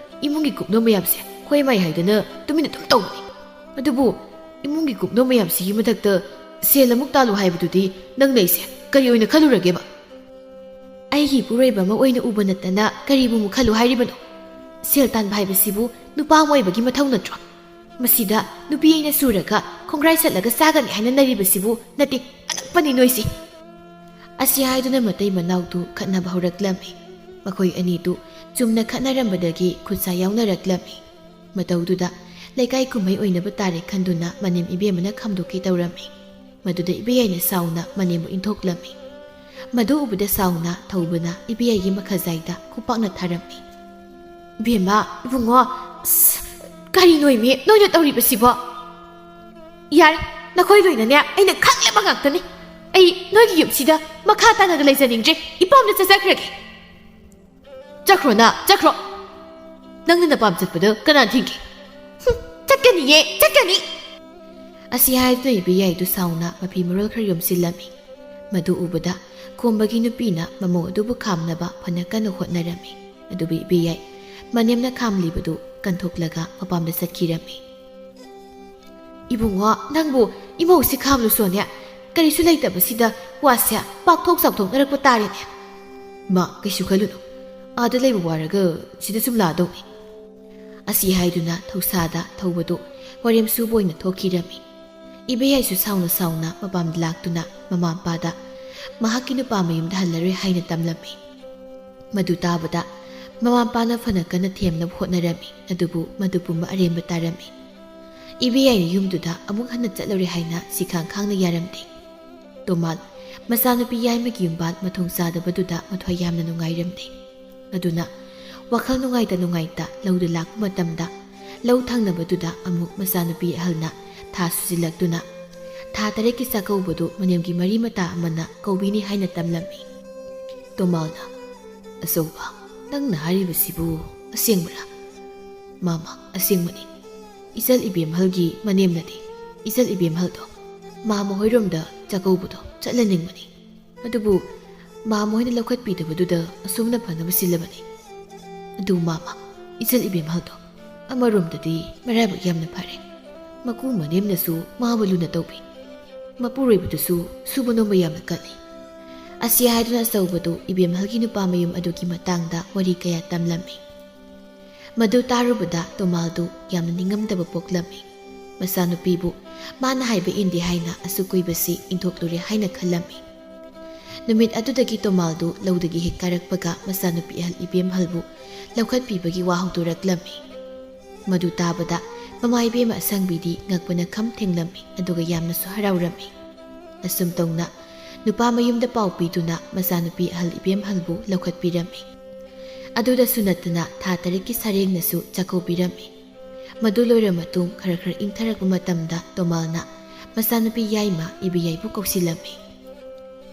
ꯏꯃꯨꯡꯒꯤ ꯀꯨꯞꯅꯣ ꯃꯌꯥꯝꯁꯦ ꯈꯣꯏ ꯃꯥꯏ ꯍꯥꯏꯗꯅ ꯇꯨꯃꯤꯟꯅ ꯑꯗꯨꯝ ꯇꯧꯕꯅꯤ ꯑꯗꯨꯕꯨ ꯏꯃꯨꯡꯒꯤ ꯀꯨꯞꯅꯣ ꯃꯌꯥꯝꯁꯤꯒꯤ ꯃꯊꯛꯇ ꯁꯦꯜ ꯑꯃꯨꯛ ꯇꯥꯜꯂꯨ ꯍꯥꯏꯕꯗꯨꯗꯤ ꯅꯪꯅ ꯑꯩꯁꯦ ꯀꯔꯤ ꯑꯣꯏꯅ ꯈꯜꯂꯨꯔꯒꯦꯕ ꯑꯩꯒꯤ ꯏꯄꯨꯔꯣꯏꯕ ꯑꯃ ꯑꯣꯏꯅ ꯎꯕ ꯅꯠꯇꯅ ꯀꯔꯤꯕꯨ ꯑꯃꯨꯛ ꯈꯜꯂꯨ ꯍꯥꯏꯔꯤꯕꯅꯣ ꯁꯦꯜ ꯇꯥꯟꯕ ꯍꯥꯏꯕꯁꯤꯕꯨ ꯅꯨꯄꯥ ꯑꯃ ꯑꯣꯏꯕꯒꯤ ꯃꯊꯧ ꯅꯠꯇ꯭ꯔꯣ ꯃꯁꯤꯗ ꯅꯨꯄꯤ ꯑꯩꯅ ꯁꯨꯔꯒ ꯈꯣꯡꯒ꯭ꯔꯥꯏ ꯆꯠꯂꯒ ꯆꯥꯒꯅꯤ ꯍꯥꯏꯅ ꯅꯔꯤꯕꯁꯤꯕꯨ ꯅꯠꯇꯦ ꯑꯉꯛꯄꯅꯤ ꯅꯣꯏꯁꯤ ꯑꯁꯤ ꯍꯥꯏꯗꯨꯅ ꯃꯇꯩ ꯃꯅꯥꯎꯗꯨ ꯈꯠꯅꯕ ꯍꯧꯔꯛꯂꯝꯃꯤ ꯃꯈꯣꯏ ꯑꯅꯤꯗꯨ ꯆꯨꯝꯅ ꯈꯠꯅꯔꯝꯕꯗꯒꯤ ꯈꯨꯠꯁꯥ ꯌꯥꯎꯅꯔꯛꯂꯝꯃꯤ ꯃꯇꯧꯗꯨꯗ ꯂꯩꯀꯥꯏ ꯀꯨꯝꯍꯩ ꯑꯣꯏꯅꯕ ꯇꯥꯔꯦ ꯈꯟꯗꯨꯅ ꯃꯅꯦꯝ ꯏꯕꯦꯝꯃꯅ ꯈꯥꯝꯗꯣꯛꯀꯦ ꯇꯧꯔꯝꯃꯤ ꯃꯗꯨꯗ ꯏꯕꯦꯌꯥꯏꯅ ꯁꯥꯎꯅ ꯃꯅꯦꯝꯕꯨ ꯏꯟꯊꯣꯛꯂꯝꯃꯤ ꯃꯗꯨ ꯎꯕꯗ ꯁꯥꯎꯅ ꯊꯧꯕꯅ ꯏꯕꯦꯌꯥꯏꯒꯤ ꯃꯈꯖꯥꯏꯗ ꯈꯨꯄꯥꯛꯅ ꯊꯥꯔꯝꯃꯤ ꯏꯕꯦꯝꯃ ꯏꯕꯨꯡꯉꯣ ꯀꯔꯤꯅꯣ ꯏꯃꯤ ꯅꯣꯏꯅ ꯇꯧꯔꯤꯕꯁꯤꯕꯣ ꯌꯥꯔꯦ ꯅꯈꯣꯏ ꯂꯣꯏꯅꯅꯦ ꯑꯩꯅ ꯈꯪꯂꯦꯕ ꯉꯥꯛꯇꯅꯤ ꯑꯩ ꯅꯣꯏꯒꯤ ꯌꯨꯝꯁꯤꯗ ꯃꯈꯥ ꯇꯥꯅꯒ ꯂꯩꯖꯅꯤꯡꯗ꯭ꯔꯦ ꯏꯄꯥꯝꯗ ꯆꯠꯆꯈ꯭ꯔꯒꯦ ꯆꯠꯈ꯭ꯔꯣꯅ ꯆꯠꯈ꯭ꯔꯣ ꯅꯪꯅ ꯅꯄꯥꯝ ꯆꯠꯄꯗ ꯀꯅꯥ ꯊꯤꯡꯒꯦ ꯆꯠꯀꯅꯤꯌꯦ ꯆꯠꯀꯅꯤ ꯑꯁꯤ ꯍꯥꯏꯗꯨꯅ ꯏꯕꯦꯌꯥꯏꯗꯨ ꯁꯥꯎꯅ ꯃꯐꯤ ꯃꯔꯣꯜ ꯈꯔ ꯌꯣꯝꯁꯤꯜꯂꯝꯃꯤ ꯃꯗꯨ ꯎꯕꯗ ꯈꯣꯝꯕꯒꯤ ꯅꯨꯄꯤꯅ ꯃꯃꯧ ꯑꯗꯨꯕꯨ ꯈꯥꯝꯅꯕ ꯐꯅ ꯀꯟꯅ ꯍꯣꯠꯅꯔꯝꯃꯤ ꯑꯗꯨꯕꯨ ꯏꯕꯦꯌꯥꯏ ꯃꯅꯦꯝꯅ ꯈꯥꯝꯂꯤꯕꯗꯨ ꯀꯟꯊꯣꯛꯂꯒ ꯃꯄꯥꯝꯗ ꯆꯠꯈꯤꯔꯝꯃꯤ ꯏꯕꯨꯡꯉꯣ ꯅꯪꯕꯨ ꯏꯃꯧꯁꯤ ꯈꯥꯝꯂꯨꯁꯣꯅꯦ ꯀꯔꯤꯁꯨ ꯂꯩꯇꯕꯁꯤꯗ ꯋꯥꯁꯦ ꯄꯥꯛꯊꯣꯛ ꯆꯥꯎꯊꯣꯛꯅꯔꯛꯄ ꯇꯥꯔꯦꯅꯦ ꯃꯥ ꯀꯩꯁꯨ ꯈꯜꯂꯨꯅꯨ ꯑꯥꯗ ꯂꯩꯕ ꯋꯥꯔꯒ ꯁꯤꯗ ꯁꯨꯝ ꯂꯥꯛꯑꯗꯧꯅꯤ ꯑꯁꯤ ꯍꯥꯏꯗꯨꯅ ꯊꯧꯁꯥꯗ ꯊꯧꯕꯗꯨ ꯋꯥꯔꯦꯝ ꯁꯨꯕ ꯑꯣꯏꯅ ꯊꯣꯛꯈꯤꯔꯝꯃꯤ ꯏꯕꯦꯌꯥꯏꯁꯨ ꯁꯥꯎꯅ ꯃꯄꯥꯝꯗ ꯂꯥꯛꯇꯨꯅ ꯃꯃꯥ ꯃꯄꯥꯗ ꯃꯍꯥꯛꯀꯤ ꯅꯨꯄꯥ ꯃꯌꯨꯝꯗ ꯍꯜꯂꯔꯣꯏ ꯍꯥꯏꯅ ꯇꯝꯂꯝꯃꯤ ꯃꯗꯨ ꯇꯥꯕꯗ ꯃꯃꯥ ꯃꯄꯥꯅ ꯐꯅ ꯀꯟꯅ ꯊꯦꯝꯅꯕ ꯍꯣꯠꯅꯔꯝꯃꯤ ꯑꯗꯨꯕꯨ ꯃꯗꯨ ꯄꯨꯝꯕ ꯑꯔꯦꯝꯕ ꯇꯥꯔꯝꯃꯤ ꯏꯕꯦꯌꯥꯏꯅ ꯌꯨꯝꯗꯨꯗ ꯑꯃꯨꯛ ꯍꯟꯅ ꯆꯠꯂꯨꯔꯦ ꯍꯥꯏꯅ ꯁꯤꯈꯥꯡ ꯈꯥꯡꯅ ꯌꯥꯔꯝꯗꯦ ꯇꯣꯃꯥꯜ ꯃꯆꯥꯅꯨꯄꯤ ꯌꯥꯏꯃꯒꯤ ꯌꯨꯝꯕꯥꯜ ꯃꯊꯣꯡ ꯆꯥꯗꯕꯗꯨꯗ ꯃꯊ꯭ꯋꯥꯏ ꯌꯥꯝꯅ ꯅꯨꯡꯉꯥꯏꯔꯝꯗꯦ ꯑꯗꯨꯅ ꯋꯥꯈꯜ ꯅꯨꯡꯉꯥꯏꯇ ꯂꯧꯗ ꯂꯥꯛꯄ ꯃꯇꯝꯗ ꯂꯧ ꯊꯪꯅꯕꯗꯨꯗ ꯑꯃꯨꯛ ꯃꯆꯥꯅꯨꯄꯤ ꯑꯍꯜꯅ ꯊꯥ ꯁꯨꯖꯤꯜꯂꯛꯇꯨꯅ ꯊꯥ 3ꯀꯤ ꯆꯥꯛꯀꯧꯕꯗꯨ ꯃꯅꯦꯝꯒꯤ ꯃꯔꯤ ꯃꯇꯥ ꯑꯃꯅ ꯀꯧꯕꯤꯅꯤ ꯍꯥꯏꯅ ꯇꯝꯂꯝꯃꯤ ꯇꯣꯃꯥꯜꯅ ꯑꯆꯧꯕ ꯅꯪꯅ ꯍꯥꯏꯔꯤꯕꯁꯤꯕꯨ ꯑꯁꯦꯡꯕꯔꯥ ꯃꯥꯃꯥ ꯑꯁꯦꯡꯕꯅꯤ ꯏꯆꯜ ꯏꯕꯦꯝꯍꯜꯒꯤ ꯃꯅꯦꯝꯅꯗꯤ ꯏꯆꯜ ꯏꯕꯦꯝꯍꯜꯗꯣ ꯃꯥꯃ ꯍꯣꯏꯔꯣꯝꯗ ꯆꯥꯛꯀꯧꯕꯗꯣ ꯆꯠꯍꯟꯅꯤꯡꯕꯅꯤ ꯑꯗꯨꯕꯨ ꯃꯥꯃ ꯍꯣꯏꯅ ꯂꯧꯈꯠꯄꯤꯗꯕꯗꯨꯗ ꯑꯁꯨꯝꯅ ꯐꯅꯕ ꯁꯤꯜꯂꯕꯅꯤ ꯑꯗꯨ ꯃꯥꯃꯥ ꯏꯆꯜ ꯏꯕꯦꯝꯍꯜꯗꯣ ꯑꯃꯔꯣꯝꯗꯗꯤ ꯃꯔꯥꯏꯕꯛ ꯌꯥꯝꯅ ꯐꯔꯦ ꯃꯀꯨ ꯃꯅꯦꯝꯅꯁꯨ ꯃꯥꯕꯨ ꯂꯨꯅ ꯇꯧꯕꯤ ꯃꯄꯨꯔꯣꯏꯕꯗꯨꯁꯨ ꯁꯨꯕ ꯅꯣꯝꯕ ꯌꯥꯝꯅ ꯀꯜꯂꯤ ꯑꯁꯤ ꯍꯥꯏꯗꯨꯅ ꯑꯆꯧꯕꯗꯨ ꯏꯕꯦꯝꯍꯜꯒꯤ ꯅꯨꯄꯥ ꯃꯌꯨꯝ ꯑꯗꯨꯒꯤ ꯃꯇꯥꯡꯗ ꯋꯥꯔꯤ ꯀꯌꯥ ꯇꯝꯂꯝꯃꯤ ꯃꯗꯨ ꯇꯥꯔꯨꯕꯗ ꯇꯣꯃꯥꯜꯗꯨ ꯌꯥꯝꯅ ꯅꯤꯡꯉꯝꯗꯕ ꯄꯣꯛꯂꯝꯃꯤ ꯃꯆꯥꯅꯨꯄꯤꯕꯨ ꯃꯥꯅ ꯍꯥꯏꯕ ꯏꯟꯗꯦ ꯍꯥꯏꯅ ꯑꯁꯨꯛ ꯀꯨꯏꯕꯁꯤ ꯏꯟꯊꯣꯛꯂꯨꯔꯦ ꯍꯥꯏꯅ ꯈꯜꯂꯝꯃꯤ ꯅꯨꯃꯤꯠ ꯑꯗꯨꯗꯒꯤ ꯇꯣꯃꯥꯜꯗꯨ ꯂꯧꯗꯒꯤ ꯍꯦꯛ ꯀꯥꯔꯛꯄꯒ ꯃꯆꯥꯅꯨꯄꯤ ꯑꯍꯜ ꯏꯕꯦꯝꯍꯜꯕꯨ ꯂꯧꯈꯠꯄꯤꯕꯒꯤ ꯋꯥ ꯍꯧꯗꯣꯔꯛꯂꯝꯃꯤ ꯃꯗꯨ ꯇꯥꯕꯗ ꯃꯃꯥ ꯏꯕꯦꯝꯃ ꯑꯁꯪꯕꯤꯗꯤ ꯉꯛꯄꯅ ꯈꯝ ꯊꯦꯡꯂꯝꯃꯤ ꯑꯗꯨꯒ ꯌꯥꯝꯅꯁꯨ ꯍꯔꯥꯎꯔꯝꯃꯤ ꯑꯁꯨꯝ ꯇꯧꯅ ꯅꯨꯄꯥ ꯃꯌꯨꯝꯗ ꯄꯥꯎ ꯄꯤꯗꯨꯅ ꯃꯆꯥꯅꯨꯄꯤ ꯑꯍꯜ ꯏꯕꯦꯝꯍꯜꯕꯨ ꯂꯧꯈꯠꯄꯤꯔꯝꯃꯤ ꯑꯗꯨꯗꯁꯨ ꯅꯠꯇꯅ ꯊꯥ 3ꯀꯤ ꯁꯔꯦꯡꯅꯁꯨ ꯆꯥꯛꯀꯧꯕꯤꯔꯝꯃꯤ ꯃꯗꯨ ꯂꯣꯏꯔ ꯃꯇꯨꯡ ꯈꯔ ꯏꯪꯊꯔꯛꯄ ꯃꯇꯝꯗ ꯇꯣꯃꯥꯜꯅ ꯃꯆꯥꯅꯨꯄꯤ ꯌꯥꯏꯃ ꯏꯕꯦꯌꯥꯏꯕꯨ ꯀꯧꯁꯤꯜꯂꯝꯃꯤ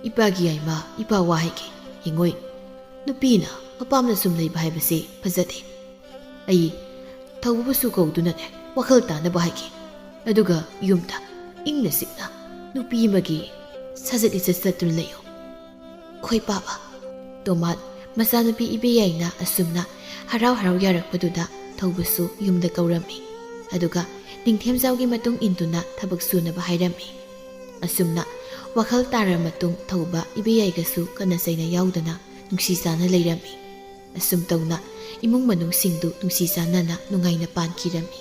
ꯏꯄꯥꯒꯤ ꯌꯥꯏꯃ ꯏꯄꯥ ꯋꯥ ꯍꯥꯏꯒꯦ ꯍꯤꯡꯉꯣꯏ ꯅꯨꯄꯤꯅ ꯃꯄꯥꯝꯅ ꯁꯨꯝ ꯂꯩꯕ ꯍꯥꯏꯕꯁꯤ ꯐꯖꯗꯦ ꯑꯩ ꯊꯧꯕꯕꯨꯁꯨ ꯀꯧꯗꯨꯅꯅꯦ ꯋꯥꯈꯜ ꯇꯥꯅꯕ ꯍꯥꯏꯒꯦ ꯑꯗꯨꯒ ꯌꯨꯝꯗ ꯏꯪꯅ ꯆꯤꯛꯅ ꯅꯨꯄꯤ ꯑꯃꯒꯤ ꯁꯥꯖꯠ ꯂꯤꯆꯠ ꯆꯠꯇꯨꯅ ꯂꯩꯌꯨ ꯈꯣꯏ ꯄꯥꯕ ꯇꯣꯃꯥꯜ ꯃꯆꯥꯅꯨꯄꯤ ꯏꯕꯦꯌꯥꯏꯅ ꯑꯁꯨꯝꯅ ꯍꯔꯥꯎ ꯌꯥꯔꯛꯄꯗꯨꯗ ꯊꯧꯕꯁꯨ ꯌꯨꯝꯗ ꯀꯧꯔꯝꯃꯤ ꯑꯗꯨꯒ ꯅꯤꯡꯊꯦꯝꯖꯥꯎꯒꯤ ꯃꯇꯨꯡ ꯏꯟꯗꯨꯅ ꯊꯕꯛ ꯁꯨꯅꯕ ꯍꯥꯏꯔꯝꯃꯤ ꯑꯁꯨꯝꯅ ꯋꯥꯈꯜ ꯇꯥꯔ ꯃꯇꯨꯡ ꯊꯧꯕ ꯏꯕꯦꯌꯥꯏꯒꯁꯨ ꯀꯟꯅ ꯆꯩꯅ ꯌꯥꯎꯗꯅ ꯅꯨꯡꯁꯤ ꯆꯥꯅ ꯂꯩꯔꯝꯃꯤ ꯑꯁꯨꯝ ꯇꯧꯅ ꯏꯃꯨꯡ ꯃꯅꯨꯡꯁꯤꯡꯗꯨ ꯅꯨꯡꯁꯤ ꯆꯥꯟꯅꯅ ꯅꯨꯡꯉꯥꯏꯅ ꯄꯥꯟꯈꯤꯔꯝꯃꯤ